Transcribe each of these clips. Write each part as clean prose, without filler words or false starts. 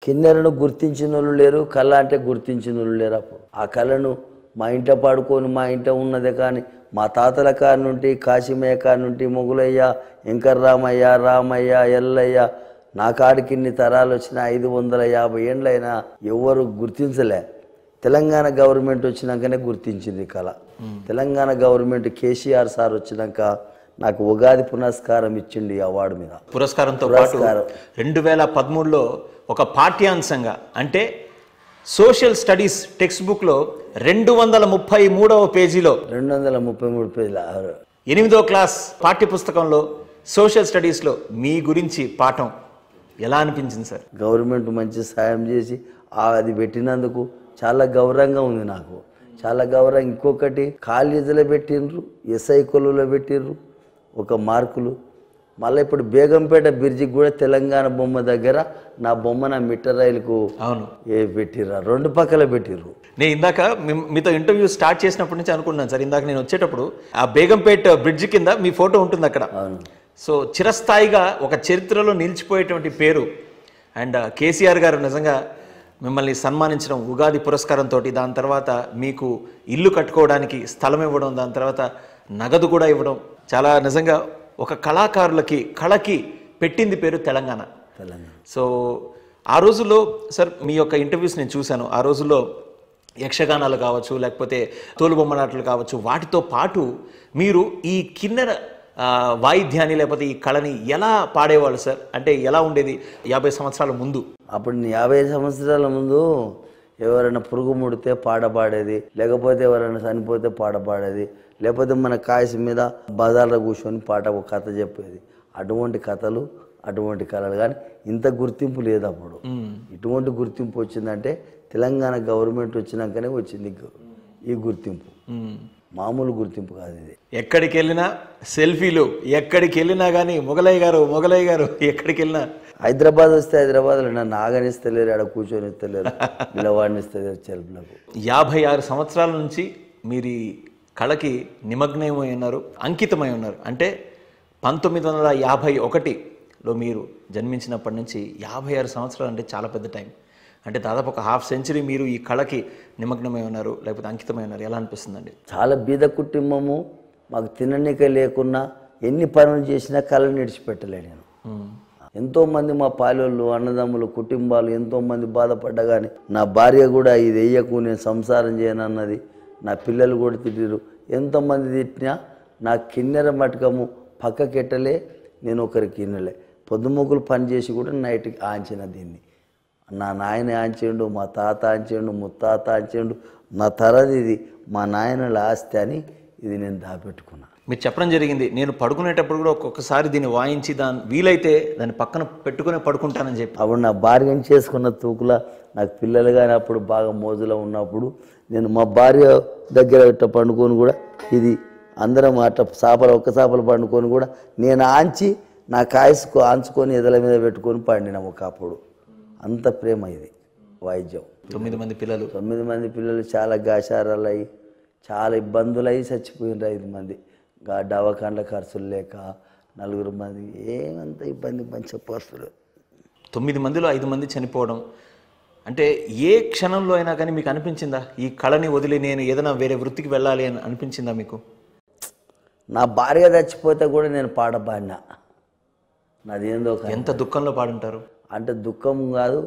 కిన్నెరను గుర్తించిన వాళ్ళు లేరు, కళ అంటే గుర్తించిన వాళ్ళు లేరు. అప్పుడు ఆ కళను మా ఇంట పాడుకొని మా ఇంట ఉన్నదే కానీ మా తాతల కాడి నుండి, కాశీమయ్య కాడి నుండి, మొగులయ్య, వెంకర్రామయ్య, రామయ్య, ఎల్లయ్య, నా కాడికి ఇన్ని తరాలు వచ్చిన 550 ఏండ్లైనా ఎవరు గుర్తించలే. తెలంగాణ గవర్నమెంట్ వచ్చినాకనే గుర్తించింది ఈ కళ. తెలంగాణ గవర్నమెంట్ కేసీఆర్ సార్ వచ్చినాక నాకు ఉగాది పురస్కారం ఇచ్చింది ఈ అవార్డు మీద. పురస్కారంతో పాటు 2013లో ఒక పాఠ్యాంశంగా అంటే సోషల్ స్టడీస్ టెక్స్ట్ బుక్లో 233వ పేజీలో 233 పేజీల 8వ క్లాస్ పాఠ్యపుస్తకంలో సోషల్ స్టడీస్లో మీ గురించి పాఠం ఎలా అనిపించింది సార్? గవర్నమెంట్ మంచి సాయం చేసి అది పెట్టినందుకు చాలా గౌరవంగా ఉంది నాకు, చాలా గౌరవం. ఇంకొకటి కాలేజీలో పెట్టిండ్రు, ఎస్ఐ కొలువులో పెట్టిండ్రు ఒక మార్కులు. మళ్ళీ ఇప్పుడు బేగంపేట బ్రిడ్జికి కూడా తెలంగాణ బొమ్మ దగ్గర నా బొమ్మ నా మిట్టర్ రైలుకు పెట్టిర్రా, 2 పక్కల పెట్టిర్రు. నేను ఇందాక మీతో ఇంటర్వ్యూ స్టార్ట్ చేసినప్పటి నుంచి అనుకున్నాను సార్, ఇందాక నేను వచ్చేటప్పుడు ఆ బేగంపేట బ్రిడ్జి కింద మీ ఫోటో ఉంటుంది అక్కడ. సో చిరస్థాయిగా ఒక చరిత్రలో నిలిచిపోయేటువంటి పేరు. అండ్ కేసీఆర్ గారు నిజంగా మిమ్మల్ని సన్మానించడం ఉగాది పురస్కారంతో, దాని తర్వాత మీకు ఇల్లు కట్టుకోవడానికి స్థలం ఇవ్వడం, దాని తర్వాత నగదు కూడా ఇవ్వడం, చాలా నిజంగా ఒక కళాకారులకి కళకి పెట్టింది పేరు తెలంగాణ. సో ఆ రోజుల్లో సార్ మీ యొక్క ఇంటర్వ్యూస్ నేను చూశాను. ఆ రోజుల్లో యక్షగానాలు కావచ్చు, లేకపోతే తోలుబొమ్మలాటలు కావచ్చు, వాటితో పాటు మీరు ఈ కిన్నెర వాయిద్యాన్ని లేకపోతే ఈ కళని ఎలా పాడేవాళ్ళు సార్? అంటే ఎలా ఉండేది 50 సంవత్సరాల ముందు? అప్పుడు 50 సంవత్సరాల ముందు ఎవరైనా పురుగు ముడితే పాట పాడేది, లేకపోతే ఎవరైనా చనిపోతే పాట పాడేది, లేకపోతే మన కాయసి మీద బజార్లో కూర్చొని ఒక కథ చెప్పేది. అటువంటి కథలు, అటువంటి కళలు. కానీ ఇంత గుర్తింపు లేదు అప్పుడు. ఇటువంటి గుర్తింపు వచ్చిందంటే తెలంగాణ గవర్నమెంట్ వచ్చినాకనే వచ్చింది ఈ గుర్తింపు. మామూలు గుర్తింపు కాదు ఇది. ఎక్కడికి వెళ్ళినా సెల్ఫీలు, ఎక్కడికి వెళ్ళినా కానీ మొగలయ్య గారు ఎక్కడికి వెళ్ళినా. హైదరాబాద్ వస్తే హైదరాబాద్లో నన్ను ఆగనిస్తలేరు, ఆడ కూర్చొని ఇస్తలేరు, నిలవాడినిస్తలేరు చెల్పులకు. 56 సంవత్సరాల నుంచి మీరు కళకి నిమగ్నమై ఉన్నారు, అంకితమై ఉన్నారు. అంటే 1951లో మీరు జన్మించినప్పటి నుంచి 56 సంవత్సరాలు అంటే చాలా పెద్ద టైం. అంటే దాదాపు ఒక ½ సెంచరీ మీరు ఈ కళకి నిమగ్నమై ఉన్నారు, లేకపోతే అంకితమై ఉన్నారు. ఎలా అనిపిస్తుందండి? చాలా బీద కుటుంబము, మాకు తిననీక లేకున్నా ఎన్ని పనులు చేసినా కళను విడిచిపెట్టలే నేను. ఎంతోమంది మా పాలోళ్ళు, అన్నదమ్ములు, కుటుంబాలు ఎంతోమంది బాధపడ్డా కానీ నా భార్య కూడా ఇది వెయ్యకు, నేను సంసారం చేయనన్నది. నా పిల్లలు కూడా తిట్టిరు. ఎంతోమంది తిట్టినా నా కిన్నెర మటకము పక్కకెట్టలే, నేను ఒకరికి కిన్నెలే. పొద్దుమొక్కులు పని చేసి కూడా నైట్కి ఆంచిన దీన్ని. నా నాయన ఆంచేండు, మా తాత ఆంచేండు, ముత్తాత ఆంచేండు, నా తరది ఇది, మా నాయనల ఆస్తి అని ఇది నేను దాపెట్టుకున్నా. మీరు చెప్పడం జరిగింది, నేను పడుకునేటప్పుడు కూడా ఒక్కొక్కసారి దీన్ని వాయించి వీలైతే దాన్ని పక్కన పెట్టుకునే పడుకుంటానని చెప్పి. అప్పుడు నా బార్గెన్ చేసుకున్న తూకుల నాకు పిల్లలు కానీ అప్పుడు బాగా మోజులో ఉన్నప్పుడు నేను మా భార్య దగ్గర ఇట్ట పండుకొని కూడా ఇది అందరం అట్ట ఒక్క చేపలు పండుకొని కూడా నేను ఆంచి నా కాయసుకు ఆంచుకొని ఎదల మీద పెట్టుకొని పండినాం ఒకప్పుడు. అంత ప్రేమ ఇది వాయిద్యం. 9 మంది పిల్లలు 9 మంది పిల్లలు చాలా గాశారాలు అయ్యి చాలా ఇబ్బందులు అయ్యి చచ్చిపోయినారు. 5 మంది దవాఖాన్ల ఖర్చులు లేక 4 మంది ఏమంత ఇబ్బంది చెప్పొస్తారు. 9 మందిలో 5 మంది చనిపోవడం అంటే ఏ క్షణంలో అయినా కానీ మీకు అనిపించిందా ఈ కళని వదిలి నేను ఏదైనా వేరే వృత్తికి వెళ్ళాలి అని అనిపించిందా మీకు? నా భార్య చచ్చిపోతే కూడా నేను పాట పాడినా. నాదేందో ఎంత దుఃఖంలో పాడుంటారు అంటే దుఃఖం కాదు.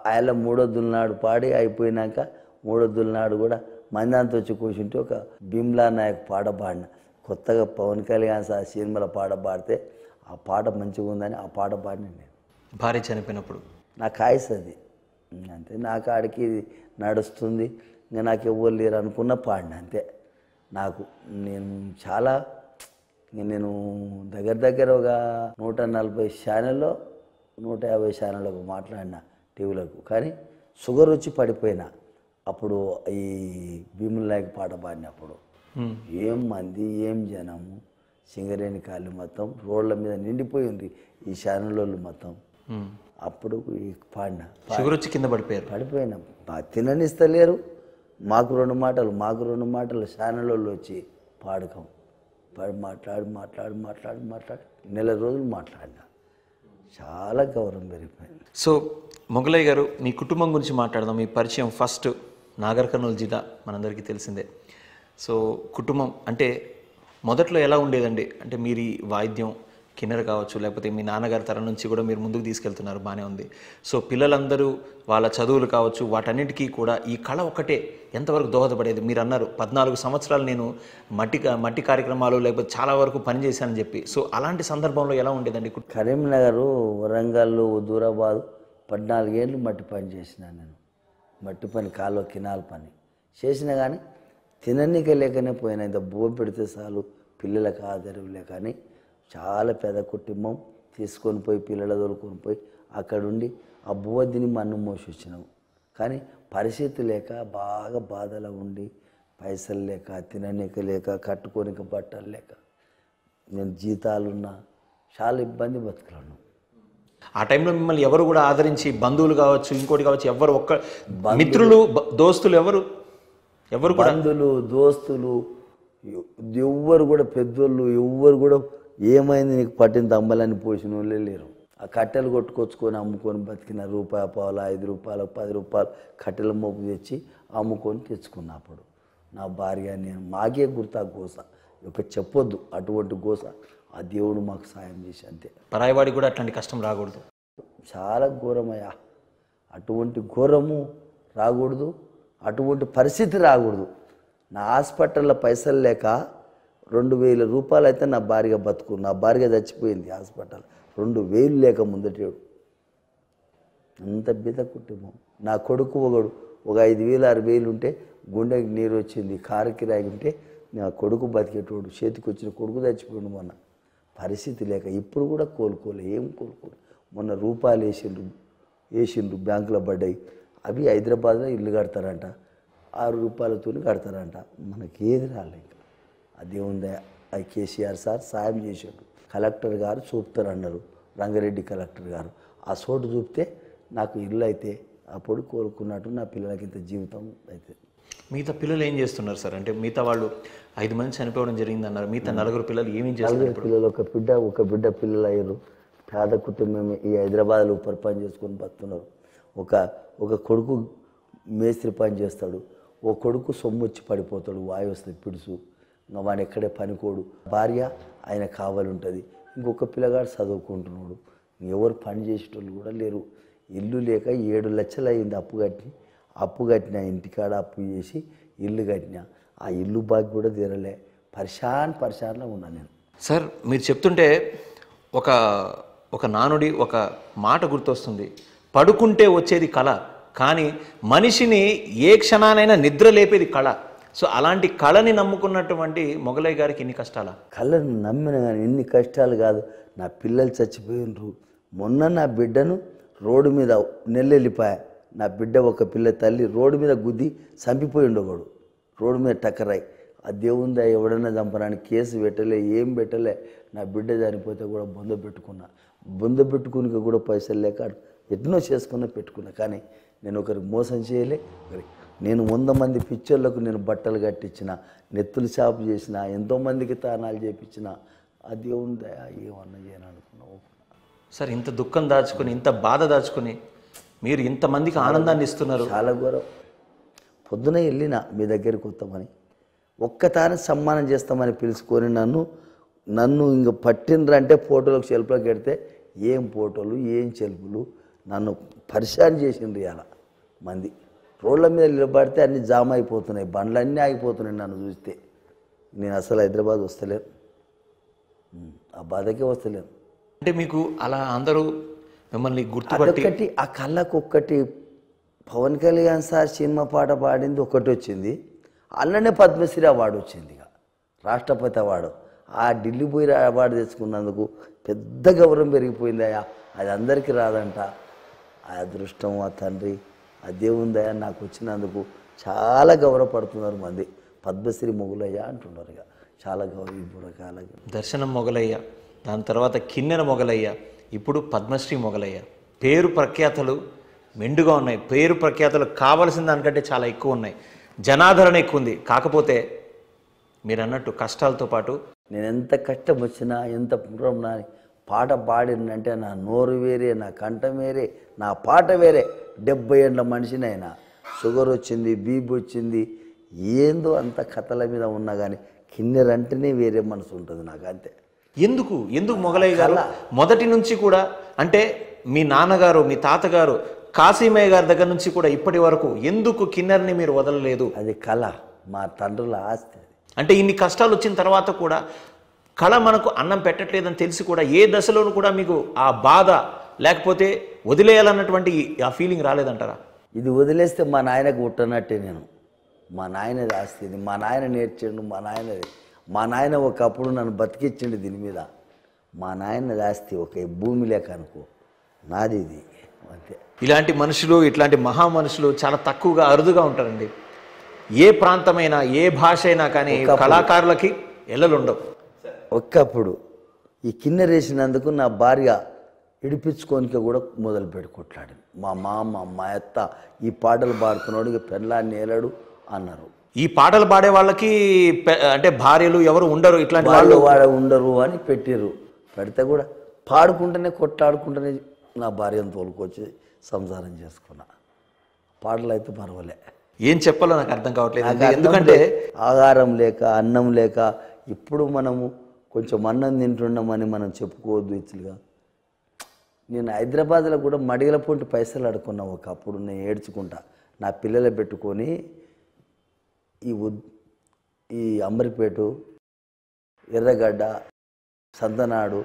ఆయన 3వ దుల్నాడు పాడి అయిపోయినాక 3వ దుల్నాడు కూడా మంది అంత వచ్చి కూర్చుంటే ఒక భీమ్లా నాయక్ పాట పాడిన. కొత్తగా పవన్ కళ్యాణ్ సార్ సినిమాలో పాట పాడితే ఆ పాట మంచిగా ఉందని ఆ పాట పాడిన నేను. భార్య చనిపోయినప్పుడు నాకు ఆయుస్తుంది అంతే, నాకు ఆడికి నడుస్తుంది, ఇంకా నాకు ఎవరు లేరు అనుకున్న పాడిన అంతే. నాకు నేను దగ్గర ఒక 140 ఛానల్లో 150 ఛానళ్ళకు మాట్లాడిన టీవీలకు. కానీ షుగర్ వచ్చి పడిపోయినా అప్పుడు ఈ భీముల నాయక్ పాట పాడినప్పుడు. ఏం మంది, ఏం జనము, సింగరేణి కాళ్ళు మొత్తం రోడ్ల మీద నిండిపోయి ఉంది ఈ ఛానళ్ళు మొత్తం. అప్పుడు పాడిన షుగర్ వచ్చి కింద పడిపోయినా తిననిస్తలేరు. మాకు రెండు మాటలు ఛానళ్ళు వచ్చి పాడకం మాట్లాడి నెల రోజులు మాట్లాడినా. చాలా గౌరవం పెరిగిపోయింది. సో మొగలయ్య గారు, మీ కుటుంబం గురించి మాట్లాడదాం. మీ పరిచయం ఫస్ట్ నాగర్ కర్నూలు జిల్లా మనందరికీ తెలిసిందే. సో కుటుంబం అంటే మొదట్లో ఎలా ఉండేదండి? అంటే మీరు ఈ వాయిద్యం కిన్నెర కావచ్చు, లేకపోతే మీ నాన్నగారి తరం నుంచి కూడా మీరు ముందుకు తీసుకెళ్తున్నారు, బాగానే ఉంది. సో పిల్లలందరూ వాళ్ళ చదువులు కావచ్చు, వాటన్నిటికీ కూడా ఈ కళ ఒక్కటే ఎంతవరకు దోహదపడేది? మీరు అన్నారు 14 సంవత్సరాలు నేను మట్టి కార్యక్రమాలు లేకపోతే చాలా వరకు పనిచేశానని చెప్పి. సో అలాంటి సందర్భంలో ఎలా ఉండేదండి? కరీంనగర్, వరంగల్, హుజూరాబాద్ 14 ఏళ్ళు మట్టి పని చేసిన నేను. మట్టి పని, కాలువ కినాల పని చేసినా కానీ తిననీకే లేకనే పోయినా. ఇంత బువ్వ పెడితే చాలు పిల్లలకు ఆదరవు లేక అని చాలా పెద్ద కుటుంబం తీసుకొని పోయి పిల్లల దొరుకుని పోయి అక్కడుండి ఆ బువ్వ తిని మన్ను మోసి వచ్చినాము. కానీ పరిస్థితి లేక బాగా బాధలో ఉండి పైసలు లేక తిననీక లేక కట్టుకోనిక బట్టలు లేక నేను జీతాలున్నా చాలా ఇబ్బంది బతుకులను. ఆ టైంలో మిమ్మల్ని ఎవరు కూడా ఆదరించి, బంధువులు కావచ్చు, ఇంకోటి కావచ్చు, ఎవరు ఒక్క మిత్రులు దోస్తులు ఎవరు కూడా, బంధువులు దోస్తులు ఎవ్వరు కూడా, పెద్దోళ్ళు ఎవ్వరు కూడా ఏమైంది నీకు పట్టిన తమ్మలని పోసిన వాళ్ళే లేరు. ఆ కట్టెలు కొట్టుకొచ్చుకొని అమ్ముకొని బతికిన రూపాయి పావుల, 5 రూపాయలు, 10 రూపాయలు కట్టెల మోపు తెచ్చి అమ్ముకొని తెచ్చుకున్నప్పుడు నా భార్య నేను మాకే గుర్తా గోస. ఒక చెప్పొద్దు అటువంటి గోస. ఆ దేవుడు మాకు సాయం చేసి అంతే. పరాయివాడికి కూడా అట్లాంటి కష్టం రాకూడదు. చాలా ఘోరమయ్యా. అటువంటి ఘోరము రాకూడదు, అటువంటి పరిస్థితి రాకూడదు. నా హాస్పిటల్లో పైసలు లేక 2000 రూపాయలు అయితే నా భార్య బతుకు. నా భార్య చచ్చిపోయింది హాస్పిటల్. 2000 లేక ముందటేడు. అంత బీద కుటుంబం. నా కొడుకు ఒక 5000 6000 ఉంటే గుండెకి నీరు వచ్చింది, కారు కిరాయి ఉంటే నా కొడుకు బతికేటోడు. చేతికి వచ్చిన కొడుకు చచ్చిపోయిండు మొన్న. పరిస్థితి లేక ఇప్పుడు కూడా కోలుకోలే, ఏం కోలుకోలే. మొన్న రూపాయలు వేసిండ్రు బ్యాంకులో పడ్డాయి. అవి హైదరాబాద్లో ఇల్లు కడతారంట, 6 రూపాయలతో కడతారంట. మనకి ఏది రాలే. ఇంకా అది ఉందా? అది కేసీఆర్ సార్ సాయం చేశాడు. కలెక్టర్ గారు చూపుతారన్నారు, రంగారెడ్డి కలెక్టర్ గారు. ఆ చోటు చూపితే నాకు ఇల్లు అయితే అప్పుడు కోలుకున్నట్టు నా పిల్లలకి ఇంత జీవితం అయితే. మిగతా పిల్లలు ఏం చేస్తున్నారు సార్? అంటే మిగతా వాళ్ళు 5 మంది చనిపోవడం జరిగిందన్నారు. మిగతా 4 పిల్లలు ఏమేం చేస్తున్నారు? పిల్లలు ఒక బిడ్డ పిల్లలు అయ్యారు. పేద కుటుంబం ఈ హైదరాబాద్లో ఉపరి పని చేసుకొని బతున్నారు. ఒక కొడుకు మేస్త్రి పని చేస్తాడు, ఓ కొడుకు సొమ్ము వచ్చి పడిపోతాడు, వాయు వస్తుంది పిడుసు, ఇంకా వాడు ఎక్కడే పనికోడు. భార్య ఆయన కావాలి ఉంటుంది. ఇంకొక పిల్లగాడు చదువుకుంటున్నాడు. ఎవరు పని చేసేటోళ్ళు కూడా లేరు. ఇల్లు లేక 7 లక్షలు అయింది అప్పు కట్టిన ఇంటికాడ అప్పు చేసి ఇల్లు కట్టిన. ఆ ఇల్లు బాకి కూడా తీరలే. పరిశాన్లో ఉన్నాను నేను. సార్ మీరు చెప్తుంటే ఒక నానుడి, ఒక మాట గుర్తొస్తుంది. పడుకుంటే వచ్చేది కళ, కానీ మనిషిని ఏ క్షణానైనా నిద్ర లేపేది కళ. సో అలాంటి కళని నమ్ముకున్నటువంటి మొగలయ్య గారికి ఇన్ని కష్టాలా? కళని నమ్మిన కానీ ఇన్ని కష్టాలు కాదు. నా పిల్లలు చచ్చిపోయినరు. మొన్న నా బిడ్డను రోడ్డు మీద నెల్లెళ్ళిపోయా. నా బిడ్డ ఒక పిల్ల తల్లి రోడ్డు మీద గుద్ది చంపిపోయి ఉండేవాడు. రోడ్డు మీద టక్కరాయి. ఆ దేవుందా ఎవడన్నా చంపడానికి కేసు పెట్టలే, ఏం పెట్టలే. నా బిడ్డ చనిపోతే కూడా బొంద పెట్టుకుని కూడా పైసలు లేక ఎన్నో చేసుకున్నా పెట్టుకున్నా. కానీ నేను ఒకరికి మోసం చేయలే. నేను 100 మంది పిచ్చర్లకు నేను బట్టలు కట్టించిన, నెత్తులు షాపు చేసిన, ఎంతోమందికి తానాలు చేయించిన. ఆ దేవుందా ఏమన్నా చేయను అనుకున్నావు సార్? ఇంత దుఃఖం దాచుకొని, ఇంత బాధ దాచుకొని మీరు ఇంతమందికి ఆనందాన్ని ఇస్తున్నారు. చాలా గౌరవం. పొద్దున వెళ్ళిన మీ దగ్గరికి వస్తామని, ఒక్కతానే సన్మానం చేస్తామని పిలుచుకొని నన్ను ఇంక పట్టినరంటే ఫోటోలకు సెల్ఫ్లోకి పెడితే ఏం ఫోటోలు ఏం సెల్ఫులు నన్ను పరిశాన్ చేసిండ్రు. ఇలా మంది రోడ్ల మీద నిలబడితే అన్నీ జామ్ అయిపోతున్నాయి, బండ్లన్నీ ఆగిపోతున్నాయి. నన్ను చూస్తే నేను అసలు హైదరాబాద్ వస్తలేను, ఆ బాధకే వస్తలేను. అంటే మీకు అలా అందరూ మిమ్మల్ని గుర్తుపట్టి అదొక్కటి, ఆ కళ్ళకు ఒక్కటి పవన్ కళ్యాణ్ సార్ సినిమా పాట పాడింది ఒకటి వచ్చింది. అలానే పద్మశ్రీ అవార్డు వచ్చింది, ఇక రాష్ట్రపతి అవార్డు. ఆ ఢిల్లీ పోయి అవార్డు తెచ్చుకున్నందుకు పెద్ద గౌరవం పెరిగిపోయిందయ్యా. అది అందరికీ రాదంట. ఆ అదృష్టం, ఆ తండ్రి, ఆ దేవుందయ్యా నాకు వచ్చినందుకు చాలా గౌరవపడుతున్నారు మంది. పద్మశ్రీ మొగలయ్య అంటున్నారు. ఇక చాలా గౌరవపూర్వకాల దర్శనం మొగలయ్య, దాని తర్వాత కిన్నెర మొగలయ్య, ఇప్పుడు పద్మశ్రీ మొగలయ్య. పేరు ప్రఖ్యాతలు మెండుగా ఉన్నాయి. పేరు ప్రఖ్యాతలు కావలసిన దానికంటే చాలా ఎక్కువ ఉన్నాయి. జనాదరణ ఎక్కువ ఉంది. కాకపోతే మీరు అన్నట్టు కష్టాలతో పాటు నేను ఎంత కష్టం వచ్చినా ఎంత పురం నాని పాట పాడిందంటే నా నోరు వేరే, నా కంఠం వేరే, నా పాట వేరే. 70 ఏళ్ళ మనిషినైనా షుగర్ వచ్చింది, బీపీ వచ్చింది, ఏందో అంత కథల మీద ఉన్నా కానీ కిన్నెరంటేనే వేరే మనసు ఉంటుంది నాకు, అంతే. ఎందుకు మొగలయ్య గారు మొదటి నుంచి కూడా, అంటే మీ నాన్నగారు మీ తాతగారు కాశీమయ్య గారి దగ్గర నుంచి కూడా ఇప్పటి వరకు ఎందుకు కిన్నెరని మీరు వదలలేదు? అది కళ, మా తండ్రుల ఆస్తి. అంటే ఇన్ని కష్టాలు వచ్చిన తర్వాత కూడా కళ మనకు అన్నం పెట్టట్లేదని తెలిసి కూడా ఏ దశలోనూ కూడా మీకు ఆ బాధ లేకపోతే వదిలేయాలన్నటువంటి ఆ ఫీలింగ్ రాలేదంటారా? ఇది వదిలేస్తే మా నాయనకు పుట్టనట్టే నేను. మా నాయనది ఆస్తి ఇది, మా నాయన నేర్చిండు, మా నాయన ఒకప్పుడు నన్ను బతికిచ్చిండు దీని మీద. మా నాయనది ఆస్తి, ఒక భూమి లేక అనుకో, నాది ఇది, అంతే. ఇలాంటి మనుషులు, ఇట్లాంటి మహా మనుషులు చాలా తక్కువగా అరుదుగా ఉంటారండి. ఏ ప్రాంతమైనా ఏ భాష అయినా కానీ కళాకారులకి ఎల్లలు ఉండవు. ఒక్కప్పుడు ఈ కిన్నెరేసినందుకు నా భార్య ఇడిపించుకోనిక కూడా మొదలుపెట్టి కొట్లాడింది. మా మామ మా అత్త ఈ పాటలు పాడుతున్నాడు పెళ్ళాన్ని ఏలాడు అన్నారు. ఈ పాటలు పాడే వాళ్ళకి అంటే భార్యలు ఎవరు ఉండరు, ఇట్లాంటి వాళ్ళు ఉండరు అని పెట్టిర్రు. పెడితే కూడా పాడుకుంటూనే కొట్లాడుకుంటూనే నా భార్యను తోలుకొచ్చి సంసారం చేసుకున్నా. పాటలు అయితే పర్వాలే. ఏం చెప్పాలో నాకు అర్థం కావట్లేదు. ఎందుకంటే ఆహారం లేక, అన్నం లేక, ఇప్పుడు మనము కొంచెం అన్నం తింటున్నామని మనం చెప్పుకోవద్దు ఇచ్చులుగా. నేను హైదరాబాద్లో కూడా మడిగల పొంటి పైసలు అడుకున్నా ఒకప్పుడు. నేను ఏడ్చుకుంటా నా పిల్లలు పెట్టుకొని ఈ అంబరిపేట, ఎర్రగడ్డ, సంతనాడు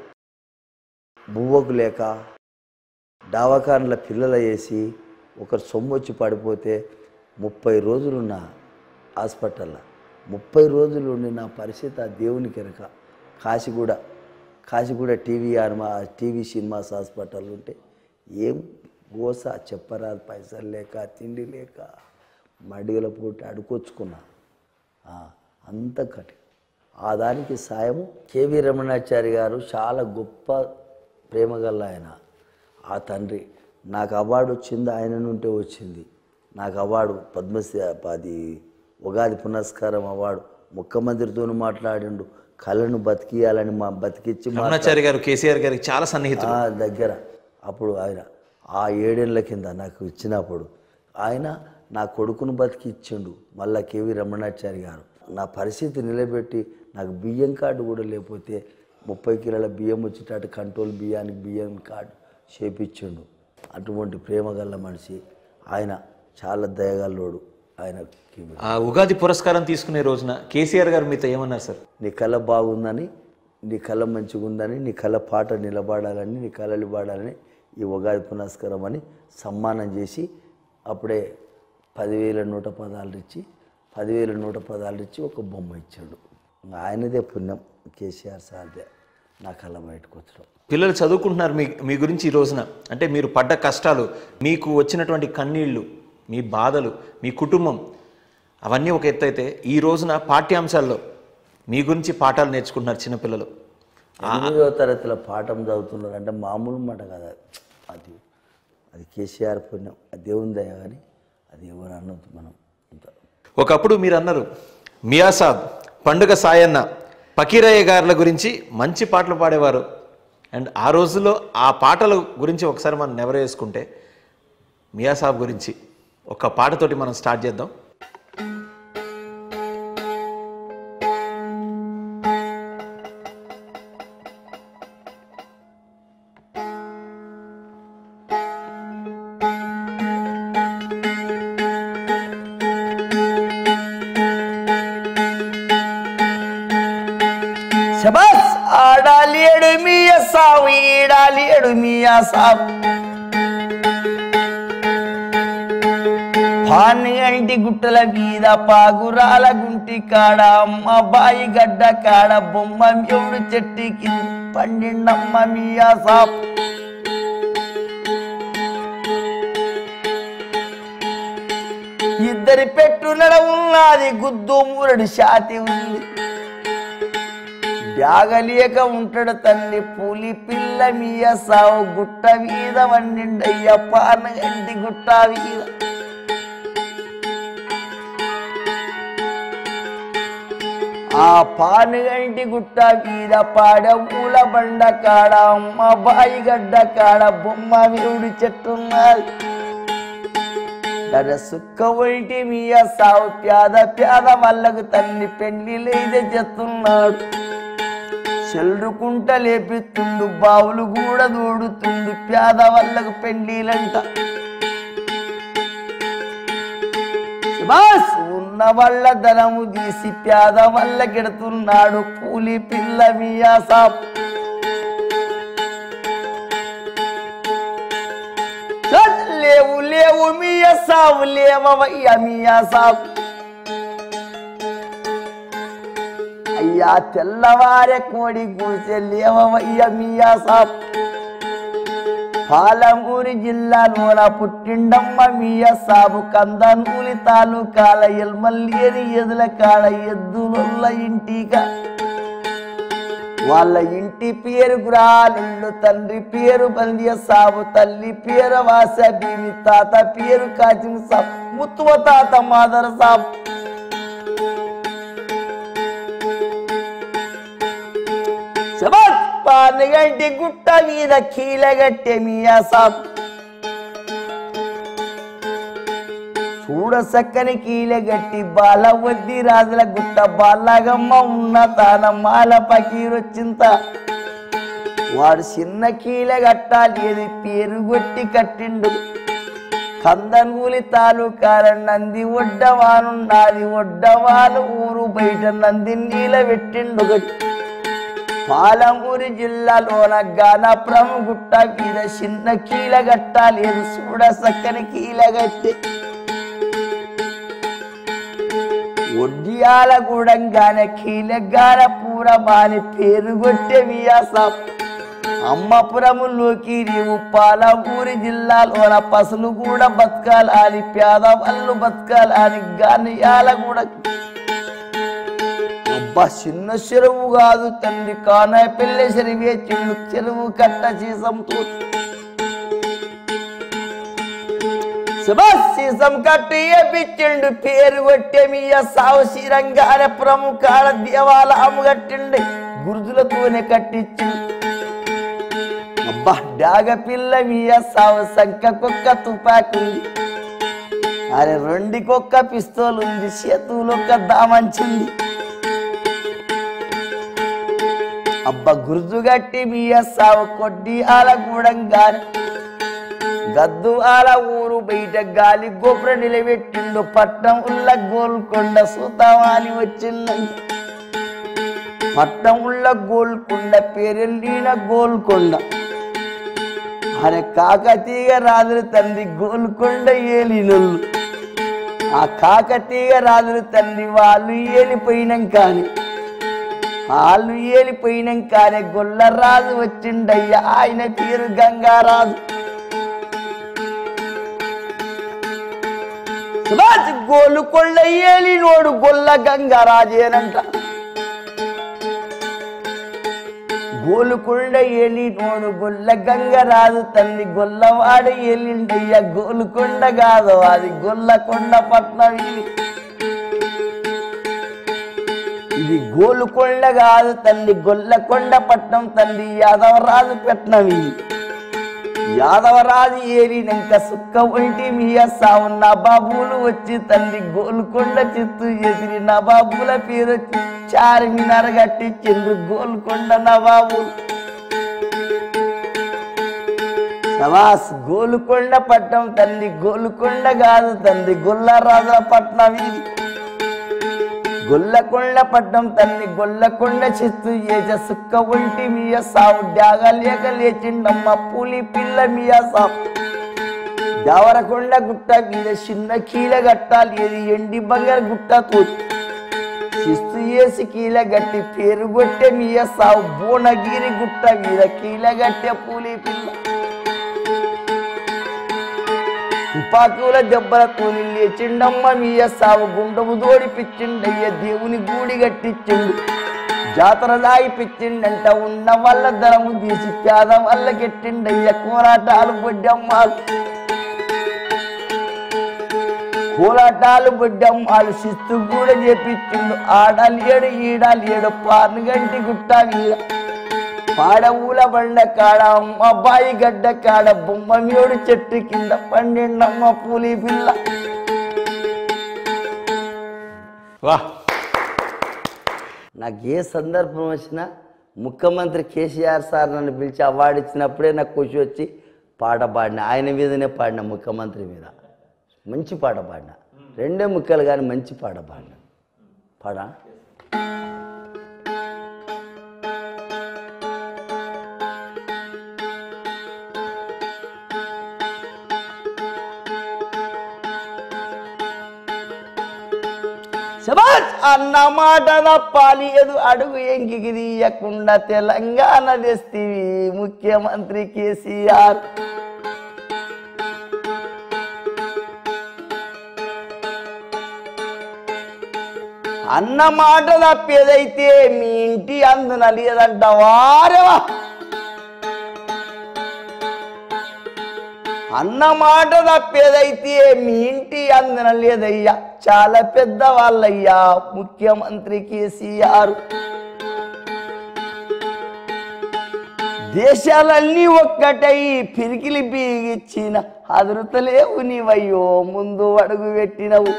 బువ్వకు లేక డావాకారుల పిల్లల వేసి ఒకరు సొమ్ము వచ్చి పడిపోతే 30 రోజులున్న హాస్పిటల్లో. 30 రోజులు ఉండి నా పరిస్థితి ఆ దేవుని కనుక. కాశీగూడ టీవీ సినిమాస్ హాస్పిటల్ ఉంటే ఏం గోస చెప్పరాదు. పైసలు లేక, తిండి లేక, మడిగల పూట అడుకొచ్చుకున్నా. అంత కటి ఆ దానికి సాయము కేవీ రమణాచారి గారు చాలా గొప్ప ప్రేమగల్ల ఆయన. ఆ తండ్రి నాకు అవార్డు వచ్చింది, ఆయన నుంటే వచ్చింది నాకు అవార్డు. అది ఉగాది పునస్కారం అవార్డు. ముఖ్యమంత్రితో మాట్లాడిండు, కళను బతికియాలని బతికిచ్చి. రమణాచారి గారు కేసీఆర్ గారికి చాలా సన్నిహితులు దగ్గర. అప్పుడు ఆయన ఆ 7 ఏళ్ల కింద నాకు ఇచ్చినప్పుడు ఆయన నా కొడుకును బతికి ఇచ్చిండు. మళ్ళా కేవీ రమణాచారి గారు నా పరిస్థితి నిలబెట్టి నాకు బియ్యం కార్డు కూడా లేకపోతే 30 కిలోల బియ్యం వచ్చేటట్టు కంట్రోల్ బియ్యం కార్డు చేపించిండు. అటువంటి ప్రేమగల్ల మనిషి ఆయన, చాలా దయగల్లోడు ఆయన. ఆ ఉగాది పురస్కారం తీసుకునే రోజున కేసీఆర్ గారు మీతో ఏమన్నారు సార్? నీ కళ బాగుందని, నీ కళ మంచిగా ఉందని, నీ కళ పాట నిలబడాలని, నీ కళలు పాడాలని ఈ ఉగాది పురస్కారం అని సన్మానం చేసి అప్పుడే 10,110 ఇచ్చి 10,110 ఇచ్చి ఒక బొమ్మ ఇచ్చాడు. ఆయనదే పుణ్యం, కేసీఆర్ సార్దే నా కళ బయటకు వచ్చడం. పిల్లలు చదువుకుంటున్నారు మీ గురించి ఈ రోజున. అంటే మీరు పడ్డ కష్టాలు, మీకు వచ్చినటువంటి కన్నీళ్ళు, మీ బాధలు, మీ కుటుంబం, అవన్నీ ఒక ఎత్తు అయితే ఈ రోజున పాఠ్యాంశాల్లో మీ గురించి పాఠాలు నేర్చుకుంటున్నారు చిన్నపిల్లలు. 8వ తరగతిలో పాఠం చదువుతున్నారు అంటే మామూలు మాట కదా. అది కేసీఆర్ పుణ్యం, అది దేవుని దయ. కానీ అది ఎవరు అన్నది మనం. ఒకప్పుడు మీరు అన్నారు మియాసాబ్, పండుగ సాయన్న, పకీరయ్య గారుల గురించి మంచి పాటలు పాడేవారు. అండ్ ఆ రోజుల్లో ఆ పాటల గురించి ఒకసారి మనం నెవరు వేసుకుంటే మియాసాబ్ గురించి ఒక పాటతోటి మనం స్టార్ట్ చేద్దాం. శబాస్ ఆడాలేడు మియాసాబ్, ఈడాలేడు మియాసాబ్. పాన్గంటి గుట్టల మీద, పాగురాల గుంటి కాడ, అమ్మ బాయి గడ్డ కాడ, బొమ్మ ఎవడు చెట్టుకి పండిండమ్మ మియాసాబ్. ఇద్దరి పెట్టునడ ఉన్నది, గుద్దు మూరడి శాతి ఉంది. త్యాగలేక ఉంటాడు తల్లి పూలి పిల్ల మియాసాబ్. గుట్ట మీద వండిండయ్య పాన్గంటి గుట్ట మీద. ఆ పానుగంటి గుట్ట మీద పాడ పూల బండ కాడ అమ్మ బాయి గడ్డ కాడ బొమ్మ విరుడి చెట్టున్నది దర సుక్క ఒంటి మీయ సావు పేద వాళ్ళకు తల్లి పెళ్లిలేదే చెత్తున్నాడు చెల్లుకుంట లేపిస్తుండు బావులు కూడా దూడుతుండు పేద వాళ్ళకు పెళ్లిలంట ఉన్న వాళ్ళ ధనము తీసి పేద వల్ల కెడుతున్నాడు పూలి పిల్ల మియా సాబ్ లేవు లేవు మియా సాబ్ లేవయ్యా మియా సాబ్ అయ్యా తెల్లవారే కోడి కూసే లేవయ్యా మియా సాబ్ పాలమూరి జిల్లాలోన పుట్టిండమ్మ మియా సాబు కందనూలి తాలూకాల ఎల్మల్లేని ఎదుల కాడ ఎద్దుల ఇంటిగా వాళ్ళ ఇంటి పేరు గురాలు తండ్రి పేరు బందియ సాబు తల్లి పేరు వాస బీవి తాత పేరు కాచిం సాబ్ ముత్తువ తాత మాదర్ సాబ్ పానుగంటి గుట్ట మీద కీలగట్టె మియా సాబ్ చూడ సక్కని కీలగట్టి బాల వద్ది రాజుల గుట్ట బాలగమ్మ ఉన్న తాన మాల పకీరొచ్చింత వాడు చిన్న కీలగట్టాలి ఏది పేరు కొట్టి కట్టిండు కందనూలి తాలూకాల నంది ఒడ్డవానున్నది ఒడ్డవాలు ఊరు బయట నంది నీల పెట్టిండు పాలమూరి జిల్లాలోన గానాపురం గుట్ట మీద చిన్న కీలగట్టాలి చూడ సక్కని కీలగట్టి ఒడ్డియాల గూడంగానే కీలగాన పూరమాని పేరు కొట్టే మియా సాబ్ అమ్మపురములోకి నీవు పాలమూరి జిల్లాలోన పసులు కూడా బతకాలని పేద వాళ్ళు బతకాలని గానియాల కూడా అబ్బా చిన్న చెరువు కాదు తండ్రి కానా పిల్ల చెరువే చిన్ను చెరువు కట్ట సీసంతో సీసం కట్టు ఏపించిండు పేరు కొట్టే మియా సావు శ్రీరంగాన ప్రముఖాల దేవాలయం కట్టిండి గురుజులతోనే కట్టించిండు అబ్బా డాగ పిల్ల మియా సావు సంఖ్యకొక్క తుపాకుంది అరే రెండుకొక్క పిస్తోల్ ఉంది చేతులొక్క దామంచింది అబ్బా గుర్జు గట్టి మియా సావు కొడ్డి ఆల గూడంగానే గద్దు ఆల ఊరు బయట గాలి గోపుర నిలబెట్టిండు పట్నం ఉల్ల గోల్కొండ సుతవాని వచ్చిందంట పట్నం ఉల్ల గోల్కొండ పేరెళ్ళిన గోల్కొండ అరే కాకతీయ రాజుల తండ్రి గోల్కొండ ఏలినోళ్ళు ఆ కాకతీయ రాజుల తండ్రి వాళ్ళు ఏలిపోయినాకనే గొల్లరాజు వచ్చిండయ్యా ఆయన పేరు గంగారాజు గోలుకొండ ఏలినోడు గొల్ల గంగారాజేనంట గోలుకొండ ఏలినోడు గొల్ల గంగరాజు తల్లి గొల్లవాడ ఏలిండయ్య గోలుకొండ కాదు అది గొల్లకొండ పట్నం ఇది గోలుకొండ కాదు తల్లి గొల్లకొండ పట్నం తల్లి యాదవరాజు పట్నం ఇది యాదవరాజు ఏలినాక సుక్క ఒంటి మియా సావు నవాబులు వచ్చి తల్లి గోల్కొండ చిత్తు ఎదిరి నవాబుల పేరు వచ్చి చార్మినార్ కట్టించిండ్రు గోల్కొండ నవాబులు సవాస్ గోల్కొండ పట్నం తల్లి గోల్కొండ కాదు తల్లి గొల్లరాజుల పట్నం ఇది గొల్లకొండ పట్నం తల్లి గొల్లకొండ చిత్తు ఏజ సుక్క ఒంటి మియా సావు డాగ లేక లేచిండమ్మ పూలి పిల్ల మియా సావు దేవరకొండ గుట్ట మీద చిన్న కీల గట్టాలి ఏది ఎండి బంగారు గుట్టతో చిస్తు వేసి కీల గట్టి పేరు కొట్టే మియా సావు భువనగిరి గుట్ట మీద కీల గట్టే పూలి పిల్ల తుపాకుల దెబ్బలతో లేచిండమ్మ మియా సావు గుండము దోడిపిచ్చిండయ్య దేవుని గూడి కట్టించిండు జాతర దాగిపిచ్చిండంట ఉన్న వల్ల ధనము తీసి పేద వల్ల కెట్టిండయ్య కోరాటాలు బొడ్డమ్మ కోలాటాలు బొడ్డమ్మాలు శిస్తు కూడా చేపించిండు. ఆడలేడు ఈడలేడు పార్ను గంటి గుట్ట మీద పాడవుల బండ కాడ అబ్బాయి గడ్డ కాడ బొమ్మమేడు చెట్టు కింద పండిండమ్మ పూలి పిల్ల. నాకు ఏ సందర్భం వచ్చినా ముఖ్యమంత్రి కేసీఆర్ సార్ నన్ను పిలిచి అవార్డు ఇచ్చినప్పుడే నాకు ఖుషి వచ్చి పాట పాడిన. ఆయన మీదనే పాడిన, ముఖ్యమంత్రి మీద. మంచి పాట పాడిన, 2 ముక్కలు కానీ మంచి పాట పాడిన. పాడా అన్న మాట తప్పాలేదు అడుగు ఎంకికి తీయకుండా తెలంగాణ తెస్తివి ముఖ్యమంత్రి కేసీఆర్. అన్న మాట తప్పేదైతే మీ ఇంటి అందున లేదంట వారేవా. అన్న మాట తప్పేదైతే మీ ఇంటి అందున లేదయ్యా, చాలా పెద్ద వాళ్ళయ్యా ముఖ్యమంత్రి కేసీఆర్. దేశాలన్నీ ఒక్కటై పిరికిలి బీగిచ్చిన అదురుతలేవు నీవయ్యో ముందు అడుగు పెట్టినవు.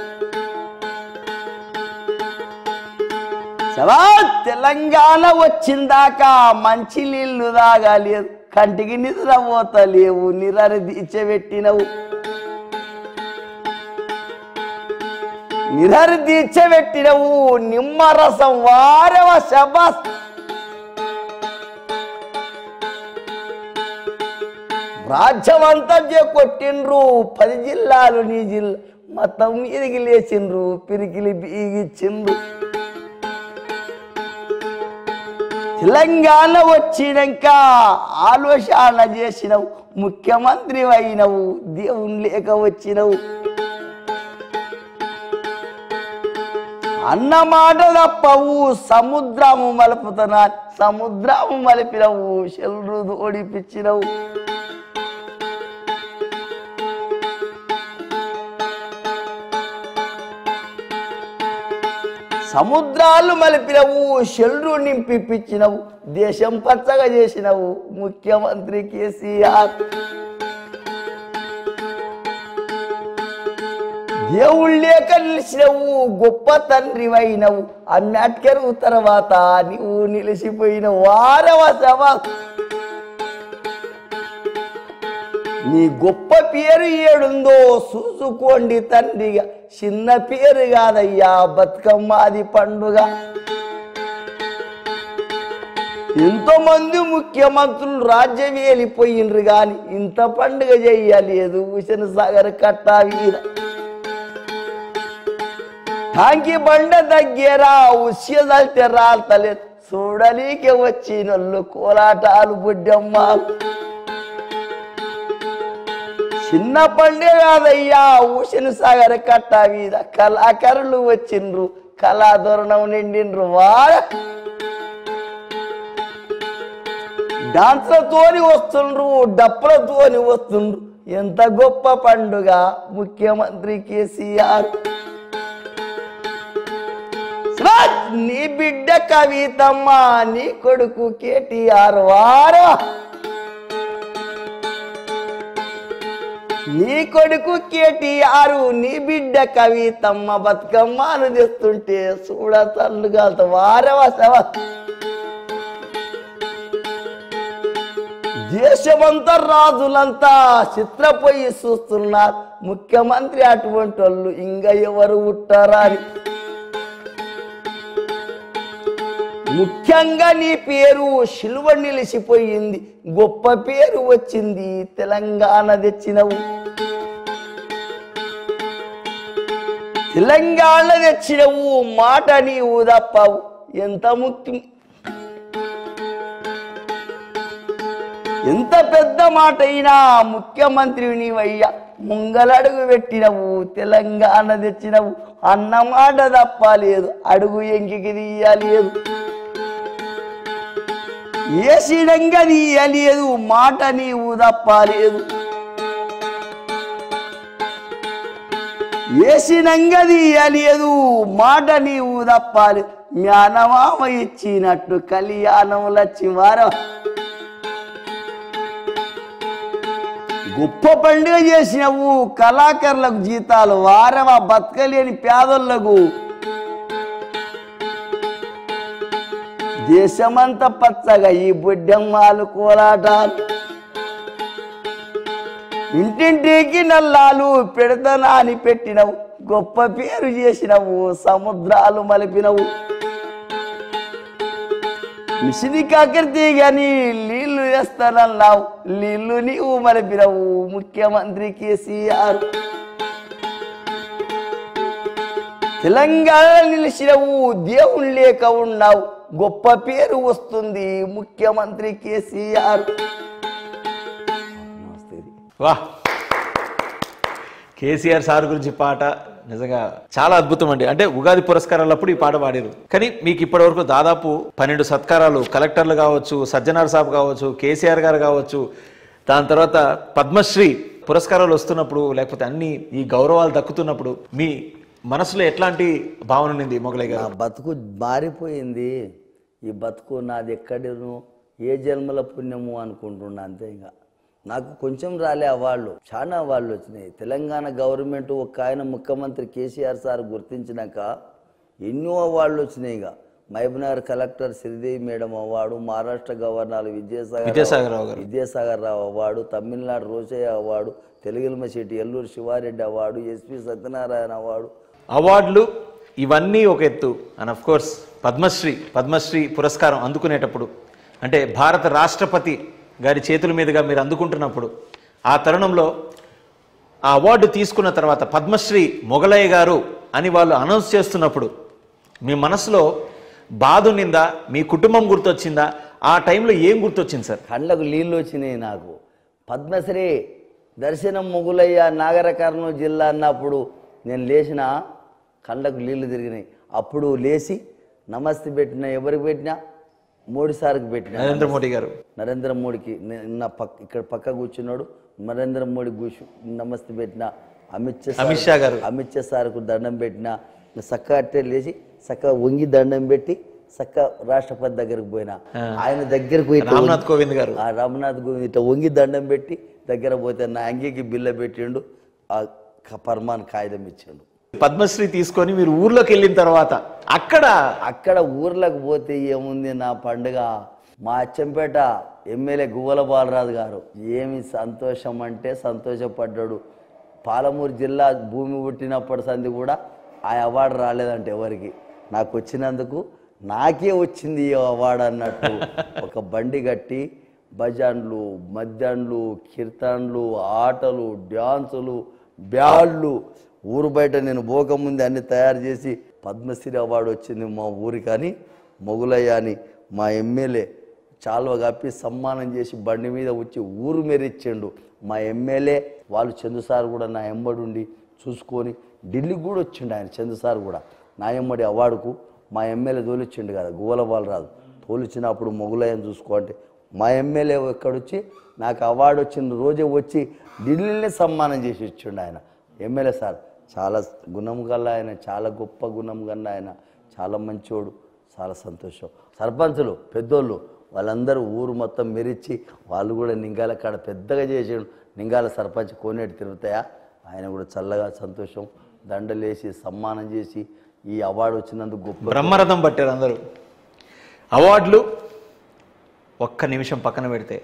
తెలంగాణ వచ్చిందాకా మంచి నీళ్లు తాగాలేదు, కంటికి నిద్ర పోతలేవు, నిరరి దీక్షపెట్టినవు. నిరరి దీక్షపెట్టినవు నిమ్మరసం వారవ శబాస్. రాజ్యమంతా కొట్టిండ్రు 10 జిల్లాలు నీ జిల్లా మొత్తం మీదికి లేచిండ్రు, పిరికిలి బీగిచ్చిండ్రు. తెలంగాణ వచ్చినాక ఆలోచన చేసినవు, ముఖ్యమంత్రి అయినవు, దేవుని లేక వచ్చినవు. అన్న మాట తప్పవు సముద్రము మలుపుతున్నా, సముద్రము మలిపినవు, శల్రు ఓడిపించినవు. సముద్రాలు మలిపినవు, షెల్రు నింపిపించినవు, దేశం పచ్చగా చేసినవు ముఖ్యమంత్రి కేసీఆర్. దేవుళ్ళు లేక నిలిచినవు, గొప్ప తండ్రి అయినవు, అన్నిటికీ తర్వాత నీవు నిలిచిపోయినవు వారవ సభ. నీ గొప్ప పేరు ఏడుందో చూసుకోండి తండ్రిగా, చిన్న పేరు కాదయ్యా బతుకమ్మ అది పండుగ. ఎంతో మంది ముఖ్యమంత్రులు రాజ్యం వెళ్ళిపోయిండ్రు గాని ఇంత పండుగ చెయ్యలేదు హుసేన్ సాగర్ కట్ట మీద. టాంకి బండ దగ్గర ఉస్యదల్తే రాల్తలేదు, చూడలీకే వచ్చినోళ్ళు కోలాటాలు బుడ్డమ్మాలు. చిన్న పండుగ కాదయ్యా హుసేన్ సాగర్ కట్ట మీద, కళాకారులు వచ్చిండ్రు, కళాధోరణం నిండిండ్రు వార. డాన్స్లతోని వస్తుండ్రు, డప్పులతోని వస్తుండ్రు, ఎంత గొప్ప పండుగ ముఖ్యమంత్రి కేసీఆర్. నీ బిడ్డ కవితమ్మ, నీ కొడుకు కేటీఆర్ వారా. నీ కొడుకు కేటీఆర్, నీ బిడ్డ కవితమ్మ బతుకమ్మను తెస్తుంటే చూడ తల్లుగా వారవ సవ. దేశమంతా రాజులంతా చిత్రపోయి చూస్తున్నారు, ముఖ్యమంత్రి అటువంటి వాళ్ళు ఇంకా ఎవరు ఉంటారా అని. ముఖ్యంగా నీ పేరు శిలువ నిలిచిపోయింది, గొప్ప పేరు వచ్చింది, తెలంగాణ తెచ్చినవు. తెలంగాణ తెచ్చినవు మాట నీవు తప్పవు, ఎంత ముఖ్యం, ఎంత పెద్ద మాట అయినా ముఖ్యమంత్రి నీవయ్యా ముంగలడుగు పెట్టినవు, తెలంగాణ తెచ్చినవు. అన్న మాట తప్పలేదు, అడుగు ఎంకికి తీయలేదు, ఏసిడంగా తీయలేదు, మాట నీవు తప్పలేదు. వేసినంగది అలియదు మాట నీవు తప్పాలి జ్ఞానమామ ఇచ్చినట్టు కళ్యాణముల చివారం గొప్ప పండుగ చేసినవు కళాకారులకు జీతాలు వారమా బతకలేని పేదలకు దేశమంతా పచ్చగా ఈ బుడ్డమ్మాలు కోలాటాలు ఇంటింటికి నల్లాలు పెడతనా అని పెట్టినవు గొప్ప పేరు చేసినవు సముద్రాలు మలిపినవు మిషిని కాకరితే గాని నీళ్లు వేస్తానన్నావు నీళ్లు నీవు మలిపినవు ముఖ్యమంత్రి కేసీఆర్ తెలంగాణ నిలిచినవు దేవుని లేక ఉన్నావు గొప్ప పేరు వస్తుంది ముఖ్యమంత్రి కేసీఆర్ వా కేసీఆర్ సార్ గురించి పాట నిజంగా చాలా అద్భుతం అండి. అంటే ఉగాది పురస్కారాలప్పుడు ఈ పాట పాడారు. కానీ మీకు ఇప్పటి వరకు దాదాపు 12 సత్కారాలు, కలెక్టర్లు కావచ్చు, సజ్జనార్ సాబ్ కావచ్చు, కేసీఆర్ గారు కావచ్చు, దాని తర్వాత పద్మశ్రీ పురస్కారాలు వస్తున్నప్పుడు లేకపోతే అన్ని ఈ గౌరవాలు దక్కుతున్నప్పుడు మీ మనసులో ఎట్లాంటి భావన ఉంది మొగలయ్య గారు? బతుకు మారిపోయింది. ఈ బతుకు నాది ఎక్కడను ఏ జన్మల పుణ్యము అనుకుంటున్నా అంతే. ఇంకా నాకు కొంచెం రాలే అవార్డులు, చాలా అవార్డులు వచ్చినాయి. తెలంగాణ గవర్నమెంట్ ఒక ఆయన ముఖ్యమంత్రి కేసీఆర్ సార్ గుర్తించినాక ఎన్నో అవార్డులు వచ్చినాయి. ఇక Mahabubnagar collector Sridevi madam award, Maharashtra governor Vidyasagar Rao award, Tamil Nadu Rosaiah award, తెలుగుమ Shetty Elluru Sivareddy award, SP Satyanarayana award. అవార్డులు ఇవన్నీ ఒక ఎత్తు. అండ్ ఆఫ్ కోర్స్ పద్మశ్రీ పురస్కారం అందుకునేటప్పుడు అంటే భారత రాష్ట్రపతి గారి చేతుల మీదుగా మీరు అందుకుంటున్నప్పుడు ఆ తరుణంలో ఆ అవార్డు తీసుకున్న తర్వాత పద్మశ్రీ మొగలయ్య గారు అని వాళ్ళు అనౌన్స్ చేస్తున్నప్పుడు మీ మనసులో బాధ ఉన్నిందా? మీ కుటుంబం గుర్తొచ్చిందా? ఆ టైంలో ఏం గుర్తొచ్చింది సార్? కళ్ళకు నీళ్ళు వచ్చినాయి నాకు. పద్మశ్రీ దర్శనం మొగులయ్య నాగర జిల్లా అన్నప్పుడు నేను లేచిన కళ్ళకు నీళ్లు తిరిగినాయి. అప్పుడు లేచి నమస్తే పెట్టినా, ఎవరికి పెట్టినా? మోడీ సార్కి పెట్టినా, నరేంద్ర మోడీకి. నా ఇక్కడ పక్క కూర్చున్నాడు నరేంద్ర మోడీ నమస్తే పెట్టినా, అమిత్ షా సార్కు దండం పెట్టినా, చక్క అట్టే లేచి చక్క వంగి దండం పెట్టి చక్క రాష్ట్రపతి దగ్గరకు పోయినా. ఆయన దగ్గరకు పోయి రామ్నాథ్ కోవింద్ ఇట్లా వంగి దండం పెట్టి దగ్గర పోతే నా అంగీకి బిల్ల పెట్టిండు, ఆ పర్మాన్ కాగితం ఇచ్చిండు. పద్మశ్రీ తీసుకొని మీరు ఊర్లోకి వెళ్ళిన తర్వాత అక్కడ ఊర్లోకి పోతే ఏముంది నా పండుగ. మా అచ్చంపేట ఎమ్మెల్యే గువ్వల బాలరాజు గారు ఏమి సంతోషం అంటే సంతోషపడ్డాడు. పాలమూరు జిల్లా భూమి పుట్టినప్పటి సంది కూడా ఆ అవార్డు రాలేదంటే ఎవరికి. నాకు వచ్చినందుకు నాకే వచ్చింది ఈ అవార్డు అన్నట్టు. ఒక బండి కట్టి భజన్లు, మధ్యాహ్నాలు, కీర్తనలు, ఆటలు, డ్యాన్సులు, బ్యాళ్ళు, ఊరు బయట నేను పోకముందే అన్ని తయారు చేసి పద్మశ్రీ అవార్డు వచ్చింది మా ఊరి. కానీ మొగులయ్య అని మా ఎమ్మెల్యే చాలువ కప్పి సన్మానం చేసి బండి మీద వచ్చి ఊరు మెరిచ్చిండు. మా ఎమ్మెల్యే వాళ్ళు చంద్రసార్ కూడా నా ఎంబడి ఉండి చూసుకొని ఢిల్లీకి కూడా వచ్చిండు ఆయన. చంద్రసార్ కూడా నా ఎంబడి అవార్డుకు మా ఎమ్మెల్యే తోలిచ్చిండు కదా, గువ్వల బాలరాజు. తోలిచ్చినప్పుడు మొగులయ్యని చూసుకో అంటే మా ఎమ్మెల్యే ఎక్కడొచ్చి నాకు అవార్డు వచ్చిన రోజే వచ్చి ఢిల్లీనే సన్మానం చేసి ఇచ్చిండు ఆయన. ఎమ్మెల్యే సార్ చాలా గుణం గల్ల ఆయన, చాలా గొప్ప గుణం గల్ల ఆయన, చాలా మంచోడు, చాలా సంతోషం. సర్పంచులు పెద్దోళ్ళు వాళ్ళందరూ ఊరు మొత్తం మెరిచి వాళ్ళు కూడా నింగాల కాడ పెద్దగా చేసాడు. నింగాల సర్పంచ్ కోనేటి తిరుగుతాయా, ఆయన కూడా చల్లగా సంతోషం దండలేసి సన్మానం చేసి ఈ అవార్డు వచ్చినందుకు గొప్ప బ్రహ్మరథం పట్టారు అందరూ. అవార్డులు ఒక్క నిమిషం పక్కన పెడితే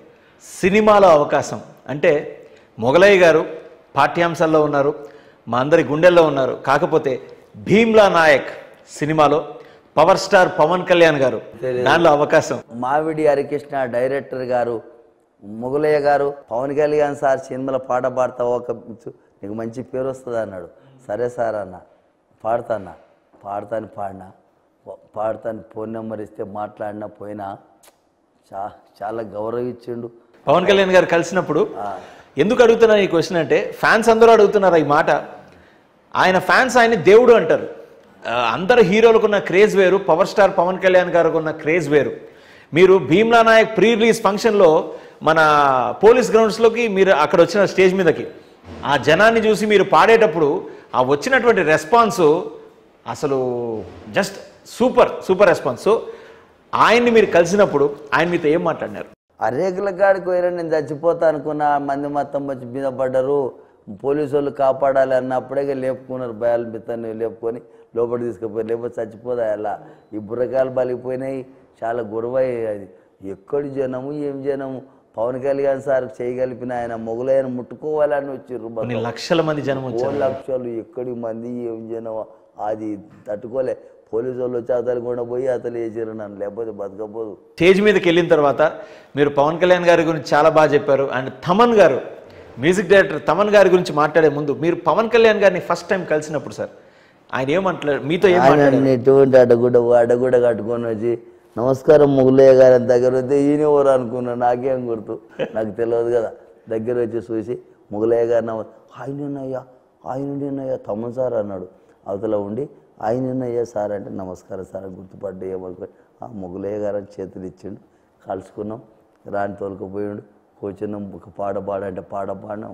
సినిమాలో అవకాశం అంటే మొగలయ్య గారు పాఠ్యాంశాల్లో ఉన్నారు, మా అందరి గుండెల్లో ఉన్నారు. కాకపోతే భీమ్లా నాయక్ సినిమాలో పవర్ స్టార్ పవన్ కళ్యాణ్ గారు దానిలో అవకాశం. మావిడి హరికృష్ణ డైరెక్టర్ గారు మొగలయ్య గారు పవన్ కళ్యాణ్ సార్ సినిమాలో పాట పాడతావు ఒక నీకు మంచి పేరు వస్తుంది అన్నాడు. సరే సార్ అన్న పాడతాను పాడతాను ఫోన్ నెంబర్ ఇస్తే మాట్లాడినా పోయినా చాలా గౌరవించిండు. పవన్ కళ్యాణ్ గారు కలిసినప్పుడు ఎందుకు అడుగుతున్నా ఈ క్వశ్చన్ అంటే ఫ్యాన్స్ అందరూ అడుగుతున్నారు ఈ మాట. ఆయన ఫ్యాన్స్ ఆయన దేవుడు అంటారు. అందరు హీరోలకు ఉన్న క్రేజ్ వేరు, పవర్ స్టార్ పవన్ కళ్యాణ్ గారికి ఉన్న క్రేజ్ వేరు. మీరు భీమ్లా నాయక్ ప్రీ రిలీజ్ ఫంక్షన్లో మన పోలీస్ గ్రౌండ్స్లోకి మీరు అక్కడ వచ్చిన స్టేజ్ మీదకి ఆ జనాన్ని చూసి మీరు పాడేటప్పుడు ఆ వచ్చినటువంటి రెస్పాన్స్ అసలు జస్ట్ సూపర్ రెస్పాన్స్. సో ఆయన్ని మీరు కలిసినప్పుడు ఆయన మీతో ఏం మాట్లాడినారు? ఆ రేకుల కాడికి పోయినా నేను చచ్చిపోతా అనుకున్నా, మంది మొత్తం వచ్చి మీద పడ్డారు, పోలీసు వాళ్ళు కాపాడాలి అన్నప్పుడే లేపుకున్నారు, భయాలు మిత్తాన్ని లేపుకొని లోపలికి తీసుకుపోయారు, లేకపోతే చచ్చిపోదా అలా. ఈ బుర్రకాయలు బలిగిపోయినాయి, చాలా గొడవై. అది ఎక్కడి జనము ఏం జనము, పవన్ కళ్యాణ్ సార్ చేయగలిపిన ఆయన మొగలైన ముట్టుకోవాలని వచ్చారు, లక్షల మంది జనం, లక్షలు ఎక్కడి మంది ఏం జనం, అది తట్టుకోలే. పోలీసు వాళ్ళు వచ్చి అతలు కూడా పోయి అతలు వేసారు నన్ను, లేకపోతే బతకపోదు. స్టేజ్ మీదకి వెళ్ళిన తర్వాత మీరు పవన్ కళ్యాణ్ గారి గురించి చాలా బాగా చెప్పారు. అండ్ తమన్ గారు, మ్యూజిక్ డైరెక్టర్ తమన్ గారి గురించి మాట్లాడే ముందు మీరు పవన్ కళ్యాణ్ గారిని ఫస్ట్ టైం కలిసినప్పుడు సార్ ఆయన ఏమంటారు మీతో? ఎటువంటి అడ్డగుడ్డ కట్టుకొని వచ్చి నమస్కారం మొగులయ్య గారి దగ్గర వస్తే ఈయన ఎవరు అనుకున్నా, నాకేం గుర్తు, నాకు తెలియదు కదా. దగ్గర వచ్చి చూసి మొగులయ్య గారు ఆయనయ్యా తమ్ముడు సార్ అన్నాడు. అవతల ఉండి ఆయనయ్యా సార్ అంటే నమస్కారం సార్ గుర్తుపడ్డా ఏమనుకో. ఆ మొగులయ్య గారు అని చేతులు ఇచ్చిండు, కలుసుకున్నాం, రాని తోలుకుపోయాడు, కూర్చున్నాం. ఒక పాట పాడంటే పాట పాడినా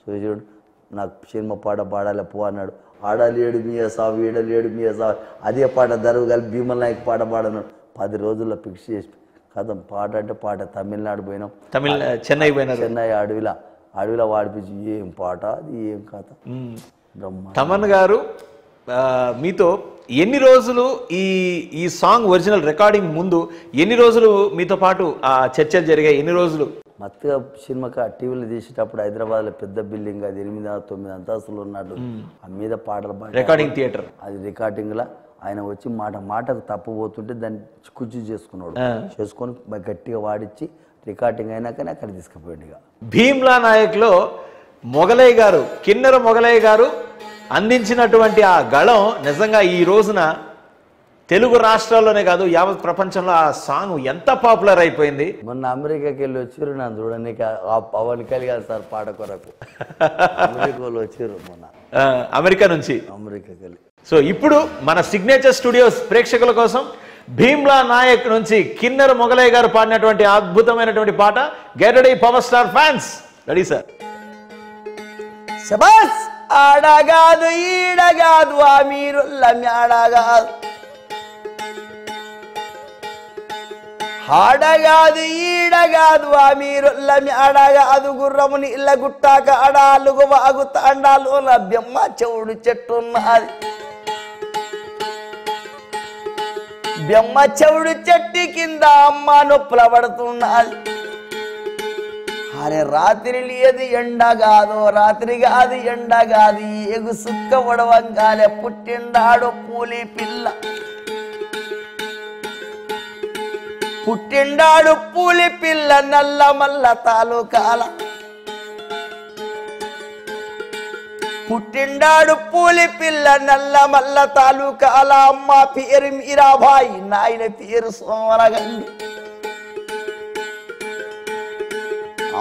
చూసాడు, నాకు సినిమా పాట పాడాలి పో అన్నాడు. ఆడలేడు మీ సాగు ఈడలేడు మీ సాగు, అదే పాట దరువు కలిపి భీమల్ నాయక్ పాట పాడన్నాడు. 10 రోజుల్లో ఫిక్స్ చేసి కథ పాట అంటే పాట. తమిళనాడు పోయినాం, చెన్నై పోయినాం, చెన్నై అడవిలో వాడిపించి ఏం పాట అది ఏం కథ. తమన్ గారు మీతో ఎన్ని రోజులు ఈ సాంగ్ ఒరిజినల్ రికార్డింగ్ ముందు ఎన్ని రోజులు మీతో పాటు ఆ చర్చలు జరిగాయి? ఎన్ని రోజులు? మత్తుగా సినిమాకి టీవీలో తీసేటప్పుడు హైదరాబాద్లో పెద్ద బిల్డింగ్, అది 8-9 అంతస్తులు ఉన్నట్టు, ఆ మీద పాటలు రికార్డింగ్ థియేటర్, అది రికార్డింగ్లా ఆయన వచ్చి మాటకు తప్పుపోతుంటే దాన్ని కుర్చీ చేసుకొని గట్టిగా వాడిచ్చి రికార్డింగ్ అయినాకనే అక్కడ తీసుకుపోయాడు. ఇక భీమ్లా నాయక్లో మొగలయ్య గారు, కిన్నెర మొగలయ్య గారు అందించినటువంటి ఆ గళం నిజంగా ఈ రోజున తెలుగు రాష్ట్రాల్లోనే కాదు యావత్ ప్రపంచంలో ఆ సాంగ్ ఎంత పాపులర్ అయిపోయింది. మొన్న అమెరికాకి వెళ్ళి వచ్చారు నన్ను చూడడానికి, ఆ పవన్ కళ్యాణ్ సార్ పాట కొరకు అమెరికాలో వచ్చారు మొన్న, అమెరికా నుంచి. అమెరికాకి వెళ్ళి. సో ఇప్పుడు మన సిగ్నేచర్ స్టూడియోస్ ప్రేక్షకుల కోసం భీమ్లా నాయక్ నుంచి కిన్నెర మొగలయ్య గారు పాడినటువంటి అద్భుతమైనటువంటి పాట. Get ready power star fans, ready sir. శబాస్. ఆడగాదు ఈడగాదు ఆ మీరు ఆడగాదు, ఆడగాదు ఈడగాదు ఆ మీరు ఆడగాదు, గుర్రముని ఇళ్ళ గుట్టాక అడాలుగు వాగు తాండాలు లభ్యమ్మ చెవుడు చెట్టున్నది, బెమ్మ చెవుడు చెట్టు కింద అమ్మ నొప్పుల పడుతున్నది. అరే రాత్రి లేదు ఎండ కాదు, రాత్రి కాదు ఎండ కాదు, ఏగు సుక్క వడవంగాలే పుట్టిండాడు పూలి పిల్ల, పుట్టిండాడు పూలి పిల్ల నల్ల మల్ల తాలూకాల, పుట్టిండాడు పూలి పిల్ల నల్ల మల్ల తాలూకాల. అమ్మ పేరు మీరాబాయి, నాయన పేరు సోమరగండి,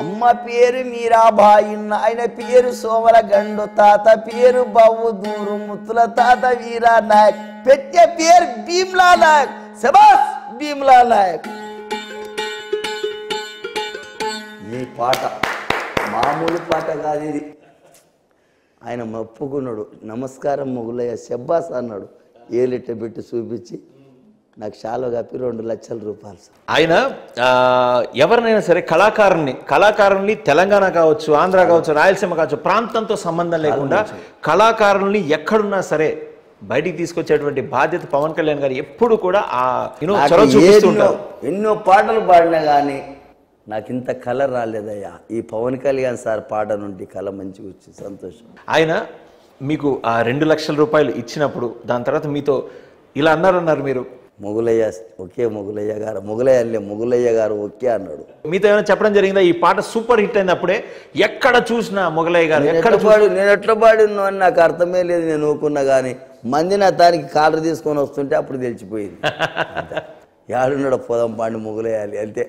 అమ్మ పేరు మీరాబాయి, నాయన పేరు సోమరగండు, తాత పేరు బవ్వుదూరు, ముత్తుల తాత వీరా నాయక్, పెట్టే పేరు భీమ్లా నాయక్. శబాస్ భీమ్లా నాయక్. ఈ పాట మామూలు పాట కాదు ఇది. ఆయన ఒప్పుకున్నాడు, నమస్కారం మొగులయ్య శబ్బాస్ అన్నాడు, ఏలిట్ట పెట్టి చూపించి నాకు చాలా కప్పి 2 లక్షల రూపాయలు. ఆయన ఎవరినైనా సరే కళాకారుల్ని తెలంగాణ కావచ్చు, ఆంధ్ర కావచ్చు, రాయలసీమ కావచ్చు, ప్రాంతంతో సంబంధం లేకుండా కళాకారుల్ని ఎక్కడున్నా సరే బయటికి తీసుకొచ్చేటువంటి బాధ్యత పవన్ కళ్యాణ్ గారు ఎప్పుడు కూడా ఎన్నో పాటలు పాడినా కానీ నాకు ఇంత కళ రాలేదయ్యా. ఈ పవన్ కళ్యాణ్ సార్ పాట నుండి కళ మంచిగా వచ్చి సంతోషం. ఆయన మీకు ఆ 2 లక్షల రూపాయలు ఇచ్చినప్పుడు దాని తర్వాత మీతో ఇలా అన్నారు మీరు, మొగులయ్య ఓకే, మొగులయ్య గారు ఓకే అన్నాడు. మీతో ఏమైనా చెప్పడం జరిగిందా? ఈ పాట సూపర్ హిట్ అయినప్పుడే ఎక్కడ చూసినా మొగలయ్య గారు నేను ఎట్లా పాడిను అని నాకు అర్థమే లేదు. నేను ఊకున్నా కానీ మంది నా దానికి కాలర్ తీసుకొని వస్తుంటే అప్పుడు తెలిసిపోయింది. యాడున్నాడు పోదాం పాడి మొగులయ్యాలి అంతే,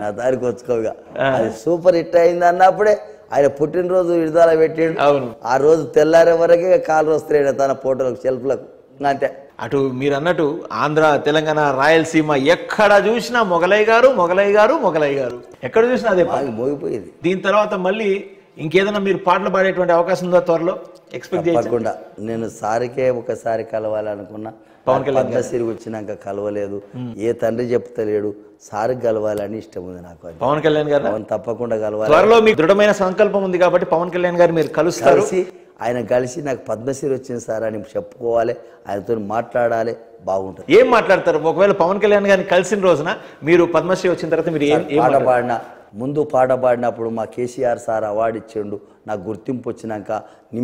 నా దారికి వచ్చుకోగా. అది సూపర్ హిట్ అయింది అన్నప్పుడే ఆయన పుట్టినరోజు విడుదల పెట్టిండు. ఆ రోజు తెల్లారే వరకే కాలర్ వస్తున్నాడు తన ఫోటోలకు, సెల్ఫ్లకు, అంతే. అటు మీరు అన్నట్టు ఆంధ్ర, తెలంగాణ, రాయలసీమ ఎక్కడ చూసినా మొగలయ్య గారు ఎక్కడ చూసినా అదే మోగిపోయింది. దీని తర్వాత మళ్ళీ ఇంకేదైనా మీరు పాటలు పాడేటువంటి అవకాశం ఉందా త్వరలో ఎక్స్పెక్ట్ చేయొచ్చు? తప్పకుండా. నేను సారికే ఒకసారి కలవాలనుకున్నా, పవన్ కళ్యాణ్ పద్మశ్రీ వచ్చినాక కలవలేదు. ఏ తండ్రి చెప్తలేడు, సారికి కలవాలని ఇష్టం ఉంది నాకు. పవన్ కళ్యాణ్ గారు పవన్ తప్పకుండా కలవాలి. త్వరలో మీకు దృఢమైన సంకల్పం ఉంది కాబట్టి పవన్ కళ్యాణ్ గారు మీరు కలుస్తారు. ఆయన కలిసి నాకు పద్మశ్రీ వచ్చింది సార్ అని చెప్పుకోవాలి, ఆయనతో మాట్లాడాలి, బాగుంటుంది. ఏం మాట్లాడతారు? ఒకవేళ పవన్ కళ్యాణ్ గారిని కలిసిన రోజున మీరు పద్మశ్రీ వచ్చిన తర్వాత మీరు పాట పాడిన ముందు పాట పాడినప్పుడు మా కేసీఆర్ సార్ అవార్డు ఇచ్చిండు, నాకు గుర్తింపు వచ్చినాక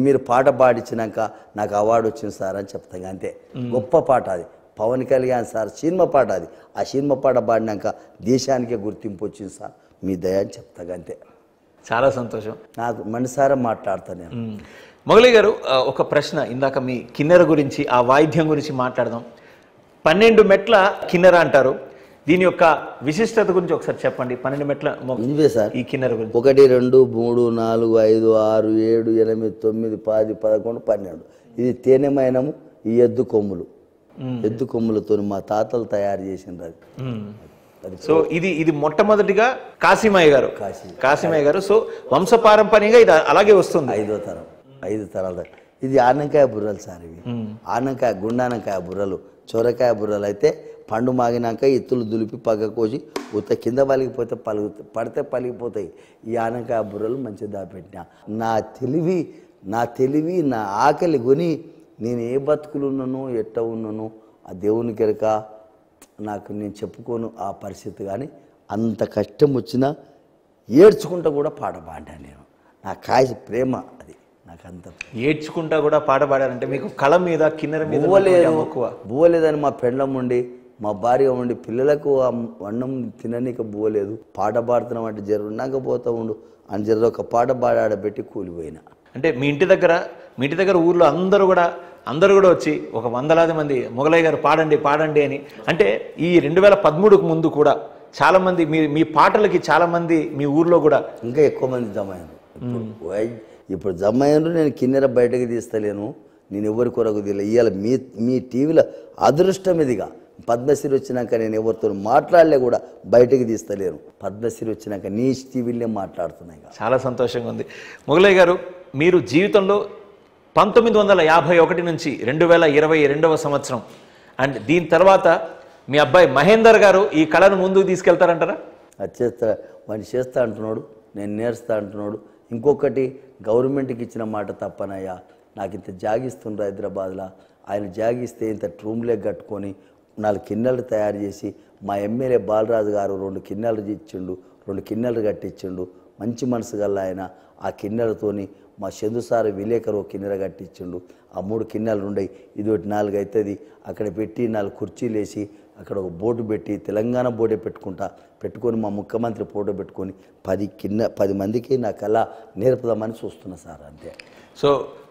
మీరు పాట పాడించినాక నాకు అవార్డు వచ్చింది సార్ అని చెప్తాను. అంతే, గొప్ప పాట అది. పవన్ కళ్యాణ్ సార్ సినిమా పాట అది. ఆ సినిమా పాట పాడినాక దేశానికే గుర్తింపు వచ్చింది సార్, మీ దయ అని చెప్తాను. అంతే. చాలా సంతోషం. నాకు మనసారా మాట్లాడతాను నేను. మొగలి గారు, ఒక ప్రశ్న. ఇందాక మీ కిన్నెర గురించి, ఆ వాయిద్యం గురించి మాట్లాడదాం. 12 మెట్ల కిన్నెర అంటారు. దీని యొక్క విశిష్టత గురించి ఒకసారి చెప్పండి. 12 మెట్ల ఇవే సార్ ఈ కిన్నెర గురించి. 1 2 3 4 5 6 7 8 9 10 11 12. ఇది తేనెమైనము, ఈ ఎద్దు కొమ్ములు. ఎద్దు కొమ్ములతో మా తాతలు తయారు చేసిండ్రు అది. సో ఇది మొట్టమొదటిగా కాశీమయ్య గారు. సో వంశపారంపర్యంగా ఇది అలాగే వస్తుంది. 5వ తరం, 5 తరాల. ఇది ఆనకాయ బుర్రలు సార్. ఇవి ఆనకాయ, గుండానకాయ బుర్రలు. చొరకాయ బుర్రలు అయితే పండు మాగినాక ఇత్తులు దులిపి పగ్గ కోసి ఉత్త కింద పలిగిపోతే పడితే పలిగిపోతాయి. ఈ ఆనకాయ బుర్రలు మంచిగా దాపెట్టినా. నా తెలివి నా ఆకలి కొని నేను ఏ బతుకులు ఉన్నానో ఎట్ట ఉన్నానో ఆ దేవుని కెరక నాకు నేను చెప్పుకోను ఆ పరిస్థితి. కానీ అంత కష్టం వచ్చినా ఏడ్చుకుంటా కూడా పాట పాడాను నేను. నా కాయ ప్రేమ అది. నాకు అంత ఏడ్చుకుంటా కూడా పాట పాడారంటే మీకు కళ మీద, కిన్నెర మీద బువ్వలేదని మా పెండ్లం ఉండి, మా భార్య ఉండి, పిల్లలకు అన్నం తిననీక బువ్వలేదు. పాట పాడుతున్నాం అంటే జరుగున్నాక పోతా ఉండు అని జర ఒక పాట పాడాడబెట్టి కూలిపోయినా. అంటే మీ ఇంటి దగ్గర ఊర్లో అందరూ కూడా వచ్చి ఒక 100లాది మంది మొగలయ్య గారు పాడండి అని. అంటే ఈ 2013కు ముందు కూడా చాలా మంది మీ పాటలకి చాలా మంది మీ ఊర్లో కూడా ఇంకా ఎక్కువ మంది జమ అయ్యారు. ఇప్పుడు జమ అయ్యారు. నేను కిన్నెర బయటకు తీస్తలేను, నేను ఎవరి కొరకు తీయలే. ఇవాళ మీ టీవీలో అదృష్టం ఇదిగా. పద్మశ్రీ వచ్చినాక నేను ఎవరితో మాట్లాడలే కూడా బయటకు తీస్తలేను. పద్మశ్రీ వచ్చినాక నీ టీవీలే మాట్లాడుతున్నాయి. చాలా సంతోషంగా ఉంది. మొగలయ్య గారు, మీరు జీవితంలో 1951 నుంచి 2022వ సంవత్సరం అండ్ దీని తర్వాత మీ అబ్బాయి మహేందర్ గారు ఈ కళను ముందుకు తీసుకెళ్తారంటారా? అది చేస్తా అంటున్నాడు, నేను నేర్స్తా అంటున్నాడు. ఇంకొకటి, గవర్నమెంట్కి ఇచ్చిన మాట తప్పనయ్యా. నాకు ఇంత జాగిస్తుండ్రు హైదరాబాద్లో. ఆయన జాగిస్తే ఇంత రూమ్లే కట్టుకొని 4 కిన్నెలు తయారు చేసి మా ఎమ్మెల్యే బాలరాజు గారు 2 కిన్నెలు ఇచ్చిండు, 2 కిన్నెలు కట్టించిండు. మంచి మనసు గల్ల ఆయన. ఆ కిన్నెలతోని మా చందుసారి విలేకరు కిన్నెర కట్టించిండు. ఆ 3 కిన్నెలు ఉండయి. ఇది ఒకటి 4 అవుతుంది. అక్కడ పెట్టి 4 కుర్చీలు వేసి అక్కడ ఒక బోర్డు పెట్టి తెలంగాణ బోర్డే పెట్టుకొని మా ముఖ్యమంత్రి ఫోటో పెట్టుకొని 10 మందికి నా కళ నేర్పుదామని చూస్తున్నా సార్. అంతే. సో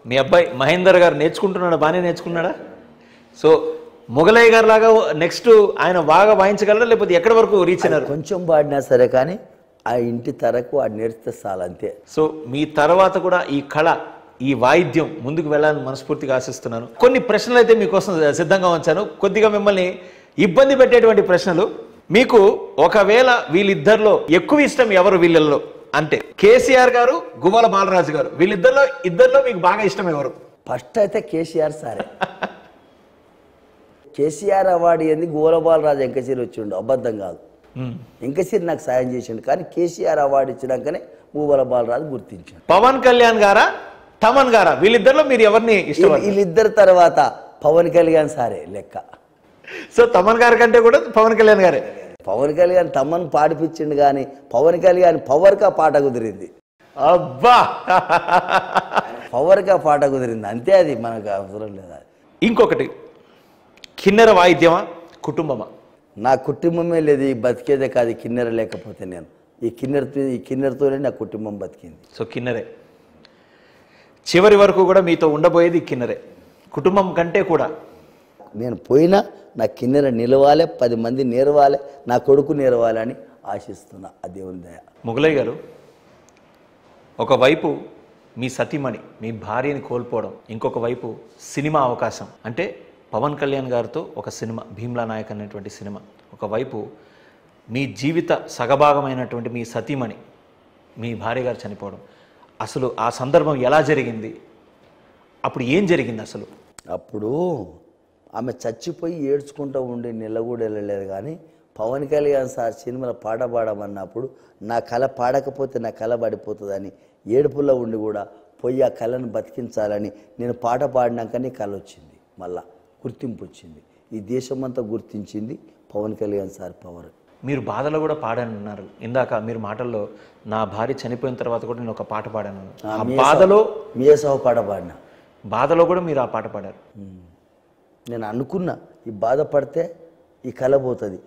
మీ అబ్బాయి మహేందర్ గారు నేర్చుకుంటున్నాడా? బాగానే నేర్చుకున్నాడా? సో మొగలయ్య గారు లాగా నెక్స్ట్ ఆయన బాగా వాయించగలరా, లేకపోతే ఎక్కడి వరకు రీచ్ అయినారు? కొంచెం పాడినా సరే కానీ ఆ ఇంటి తరకు అది నేర్పితే చాలు. అంతే. సో మీ తర్వాత కూడా ఈ కళ, ఈ వాయిద్యం ముందుకు వెళ్ళాలని మనస్ఫూర్తిగా ఆశిస్తున్నాను. కొన్ని ప్రశ్నలు అయితే మీకోసం సిద్ధంగా ఉంచాను, కొద్దిగా మిమ్మల్ని ఇబ్బంది పెట్టేటువంటి ప్రశ్నలు. మీకు ఒకవేళ వీళ్ళిద్దరిలో ఎక్కువ ఇష్టం ఎవరు వీళ్ళల్లో అంటే కేసీఆర్ గారు, గువ్వల బాలరాజు గారు, వీళ్ళిద్దరిలో మీకు బాగా ఇష్టం ఎవరు? ఫస్ట్ అయితే కేసీఆర్ సారే. కేసీఆర్ అవార్డు ఏంది, గువ్వల బాలరాజు ఎంకసీరి వచ్చిండు, అబద్ధం కాదు. ఎంకసీరి నాకు సాయం చేసిండు. కానీ కేసీఆర్ అవార్డు ఇచ్చినాకనే గువ్వల బాలరాజు గుర్తించాడు. పవన్ కళ్యాణ్ గారా, తమన్ గారా, వీళ్ళిద్దరిలో మీరు ఎవరిని ఇష్టం? వీళ్ళిద్దరి తర్వాత పవన్ కళ్యాణ్ సారే లెక్క. సో తమన్ గారి కంటే కూడా పవన్ కళ్యాణ్ గారే. పవన్ కళ్యాణ్ తమన్ పాడిపించిండు, కానీ పవన్ కళ్యాణ్ పవర్గా పాట కుదిరింది. అబ్బా, పవర్గా పాట కుదిరింది. అంతే. అది మనకు అవసరం లేదా. ఇంకొకటి, కిన్నెర వాయిద్యమా, కుటుంబమా? నా కుటుంబమే లేదు. ఈ బతికేదే కాదు కిన్నెర లేకపోతే. నేను ఈ కిన్నెరతోనే నా కుటుంబం బతికింది. సో కిన్నెరే చివరి వరకు కూడా మీతో ఉండబోయేది కిన్నెరే, కుటుంబం కంటే కూడా. నేను పోయినా నా కిన్నెర నిలవాలి, 10 మంది నేర్వాలి, నా కొడుకు నేర్వాలి అని ఆశిస్తున్నా. ఆ దేవుని దయ. మొగలయ్య గారు, ఒకవైపు మీ సతీమణి, మీ భార్యని కోల్పోవడం, ఇంకొక వైపు సినిమా అవకాశం. అంటే పవన్ కళ్యాణ్ గారితో ఒక సినిమా, భీమ్లా నాయక్ అనేటువంటి సినిమా. ఒకవైపు మీ జీవిత సగభాగమైనటువంటి మీ సతీమణి, మీ భార్య గారు చనిపోవడం. అసలు ఆ సందర్భం ఎలా జరిగింది, అప్పుడు ఏం జరిగింది అసలు? అప్పుడు ఆమె చచ్చిపోయి ఏడ్చుకుంటూ ఉండి నెల కూడా వెళ్ళలేదు. కానీ పవన్ కళ్యాణ్ సార్ సినిమాలో పాట పాడమన్నప్పుడు నా కళ పాడకపోతే నా కళ పడిపోతుందని ఏడుపుల్లో ఉండి కూడా పోయి ఆ కళను బతికించాలని నేను పాట పాడినాకనే కళ వచ్చింది, మళ్ళా గుర్తింపు వచ్చింది. ఈ దేశమంతా గుర్తించింది పవన్ కళ్యాణ్ సార్ పవర్. మీరు బాధలో కూడా పాడానన్నారు ఇందాక మీరు మాటల్లో, నా భార్య చనిపోయిన తర్వాత కూడా నేను ఒక పాట పాడాను. ఆ బాధలో మీసవ పాట పాడినా, బాధలో కూడా మీరు ఆ పాట పాడారు. నేను అనుకున్నా ఈ బాధపడితే ఈ కళ పోతుంది,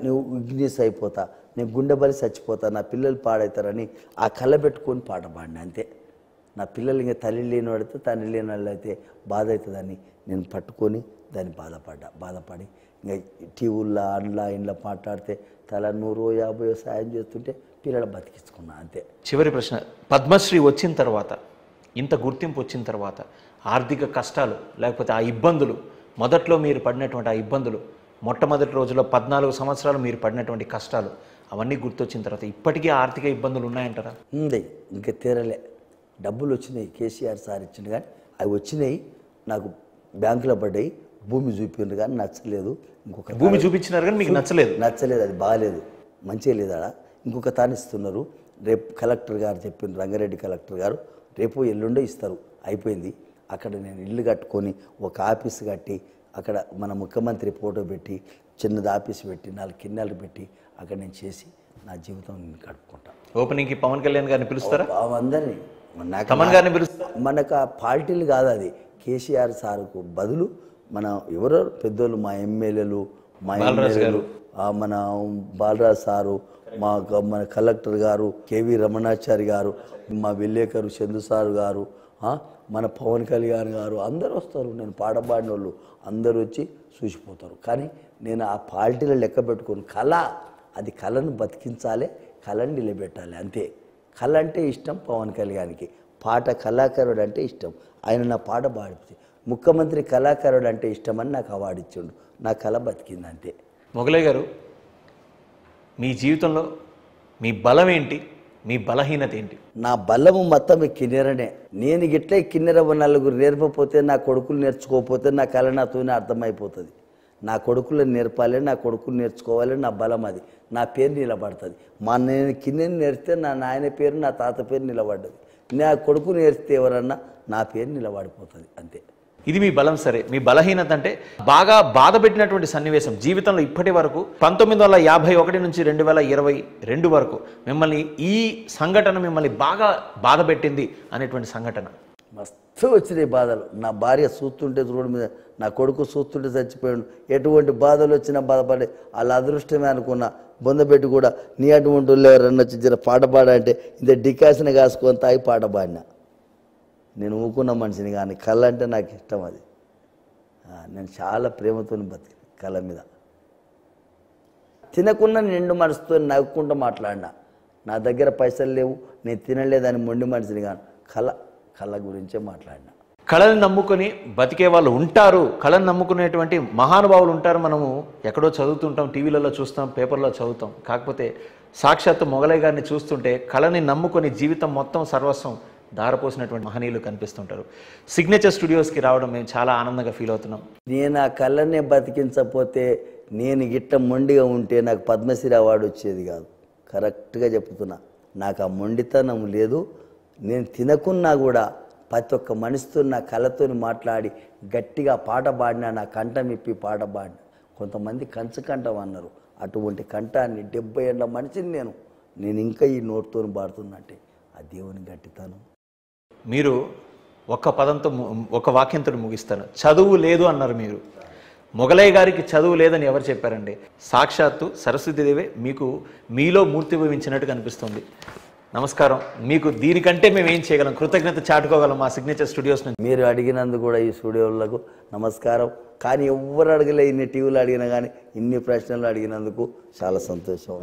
నువ్వు విఘ్నేస్ అయిపోతా, నేను గుండె బలి చచ్చిపోతా, నా పిల్లలు పాడవుతారని ఆ కళ పెట్టుకొని పాట పాడినా అంతే. నా పిల్లలు ఇంకా తల్లి లేని వాడితే తండ్రి లేని వాళ్ళు అయితే బాధ అవుతుందని నేను పట్టుకొని దాన్ని బాధపడి ఇంకా టీవీల్లో అండ్లా ఇంట్లో మాట్లాడితే తల 100-50 సాయం చేస్తుంటే పిల్లలు బతికించుకున్నా అంతే. చివరి ప్రశ్న, పద్మశ్రీ వచ్చిన తర్వాత, ఇంత గుర్తింపు వచ్చిన తర్వాత ఆర్థిక కష్టాలు లేకపోతే ఆ ఇబ్బందులు, మొదట్లో మీరు పడినటువంటి ఆ ఇబ్బందులు, మొట్టమొదటి రోజుల్లో 14 సంవత్సరాలు మీరు పడినటువంటి కష్టాలు అవన్నీ గుర్తొచ్చిన తర్వాత ఇప్పటికీ ఆర్థిక ఇబ్బందులు ఉన్నాయంటారా? ఉంది, ఇంకా తీరలే. డబ్బులు వచ్చినాయి, కేసీఆర్ సార్ ఇచ్చిండు, కానీ అవి వచ్చినాయి నాకు బ్యాంకులో పడ్డాయి. భూమి చూపిండ్రు కానీ నచ్చలేదు. ఇంకొక భూమి చూపించినారు కానీ మీకు నచ్చలేదు? నచ్చలేదు, అది బాగాలేదు, మంచిగా లేదు ఆడ. ఇంకొక తానిస్తున్నారు. రేపు కలెక్టర్ గారు చెప్పిండ్రు, రంగారెడ్డి కలెక్టర్ గారు రేపు ఎల్లుండే ఇస్తారు, అయిపోయింది. అక్కడ నేను ఇల్లు కట్టుకొని ఒక ఆఫీస్ కట్టి అక్కడ మన ముఖ్యమంత్రి ఫోటో పెట్టి చిన్నది ఆఫీస్ పెట్టి 4 కిన్నెలు పెట్టి అక్కడ నేను చేసి నా జీవితం నేను గడుపుకుంటాను. ఓపెనింగ్కి పవన్ కళ్యాణ్ గారిని పిలుస్తారా? అందరినీ కమల్ గారిని పిలుస్తారా? మనకు ఆ పార్టీలు కాదు, అది కేసీఆర్ సార్కు బదులు మన ఎవరో పెద్దోళ్ళు, మా ఎమ్మెల్యేలు, మా ఎమ్మెల్యేలు, మన బాలరాజ్ సారు, మన కలెక్టర్ గారు, కేవీ రమణాచారి గారు, మా విలేకరు చందు సారు గారు, మన పవన్ కళ్యాణ్ గారు అందరూ వస్తారు. నేను పాడబాడిన వాళ్ళు అందరూ వచ్చి చూసిపోతారు. కానీ నేను ఆ పార్టీలో లెక్క పెట్టుకోను. కళ, అది కళను బతికించాలి, కళను నిలబెట్టాలి అంతే. కళ అంటే ఇష్టం పవన్ కళ్యాణ్కి, పాట కళాకారుడు అంటే ఇష్టం. ఆయన నా పాట పాడితే ముఖ్యమంత్రి కళాకారుడు అంటే ఇష్టమని నాకు అవార్డు ఇచ్చిండు. నా కళ బతికింది అంతే. మొగలయ్య గారు, మీ జీవితంలో మీ బలం ఏంటి, మీ బలహీనత ఏంటి? నా బలము మొత్తం కిన్నెరనే. నేను గిట్లే కిన్నెర 4 నేర్పపోతే, నా కొడుకులు నేర్చుకోకపోతే నా కళ నాతోనే అర్థమైపోతుంది. నా కొడుకులను నేర్పాలి, నా కొడుకులు నేర్చుకోవాలి, నా బలం అది. నా పేరు నిలబడుతుంది. నేను కిన్నెని నేర్స్తే నా నాయన పేరు, నా తాత పేరు నిలబడ్డది. నా కొడుకు నేర్స్తే ఎవరన్నా నా పేరు నిలబడిపోతుంది అంతే. ఇది మీ బలం. సరే, మీ బలహీనత అంటే బాగా బాధ పెట్టినటువంటి సన్నివేశం జీవితంలో ఇప్పటి వరకు 1951 నుంచి 2022 వరకు మిమ్మల్ని ఈ సంఘటన మిమ్మల్ని బాగా బాధ పెట్టింది అనేటువంటి సంఘటన? మస్తు వచ్చినాయి బాధలు. నా భార్య చూస్తుంటే రోడ్డు మీద, నా కొడుకు చూస్తుంటే చచ్చిపోయాడు. ఎటువంటి బాధలు వచ్చినా బాధపడే వాళ్ళ అదృష్టమే అనుకున్నా. బొందబెట్టి కూడా నీ అటువంటి వాళ్ళు ఎవరన్నా వచ్చి జర పాట పాడంటే ఇంత డికాసిన కాసుకొని తాగి పాట పాడినా. నేను ఊకున్న మనిషిని, కానీ కళ అంటే నాకు ఇష్టం. అది నేను చాలా ప్రేమతో బతికి కళ మీద. తినకుండా నిండు మనసుతో నవ్వుకుంటూ మాట్లాడినా. నా దగ్గర పైసలు లేవు, నేను తినలేదని మొండి మనిషిని, కానీ కళ గురించే మాట్లాడినా. కళని నమ్ముకొని బతికే వాళ్ళు ఉంటారు, కళని నమ్ముకునేటువంటి మహానుభావులు ఉంటారు. మనము ఎక్కడో చదువుతుంటాం, టీవీలలో చూస్తాం, పేపర్లో చదువుతాం. కాకపోతే సాక్షాత్తు మొగలయ్య గారిని చూస్తుంటే కళని నమ్ముకొని జీవితం మొత్తం సర్వస్వం దారపోసినటువంటి మహనీయులు కనిపిస్తుంటారు. సిగ్నేచర్ స్టూడియోస్కి రావడం మేము చాలా ఆనందంగా ఫీల్ అవుతున్నాం. నేను ఆ కళనే బతికించకపోతే, నేను గిట్ట మొండిగా ఉంటే నాకు పద్మశ్రీ అవార్డు వచ్చేది కాదు. కరెక్ట్గా చెప్తున్నా, నాకు ఆ మొండితనం లేదు. నేను తినకున్నా కూడా ప్రతి ఒక్క మనిషితో నా కళతో మాట్లాడి గట్టిగా పాట పాడినా, నా కంఠం ఇప్పి పాట పాడినా. కొంతమంది కంచు కంఠం అన్నారు. అటువంటి కంఠాన్ని 70 ఏళ్ళ మనిషిని నేను ఇంకా ఈ నోటితో పాడుతున్నట్టే ఆ దేవుని గట్టితనం. మీరు ఒక్క పదంతో ఒక వాక్యంతో ముగిస్తాను. చదువు లేదు అన్నారు మీరు. మొగలయ్య గారికి చదువు లేదని ఎవరు చెప్పారండి? సాక్షాత్తు సరస్వతీదేవే మీకు మీలో మూర్తి భవించినట్టు కనిపిస్తుంది. నమస్కారం. మీకు దీనికంటే మేము ఏం చేయగలం, కృతజ్ఞత చాటుకోగలం మా సిగ్నేచర్ స్టూడియోస్ నుంచి. మీరు అడిగినందుకు కూడా ఈ స్టూడియోలకు నమస్కారం. కానీ ఎవ్వరు అడగలే, ఇన్ని టీవీలు అడిగినా కానీ ఇన్ని ప్రశ్నలు అడిగినందుకు చాలా సంతోషం.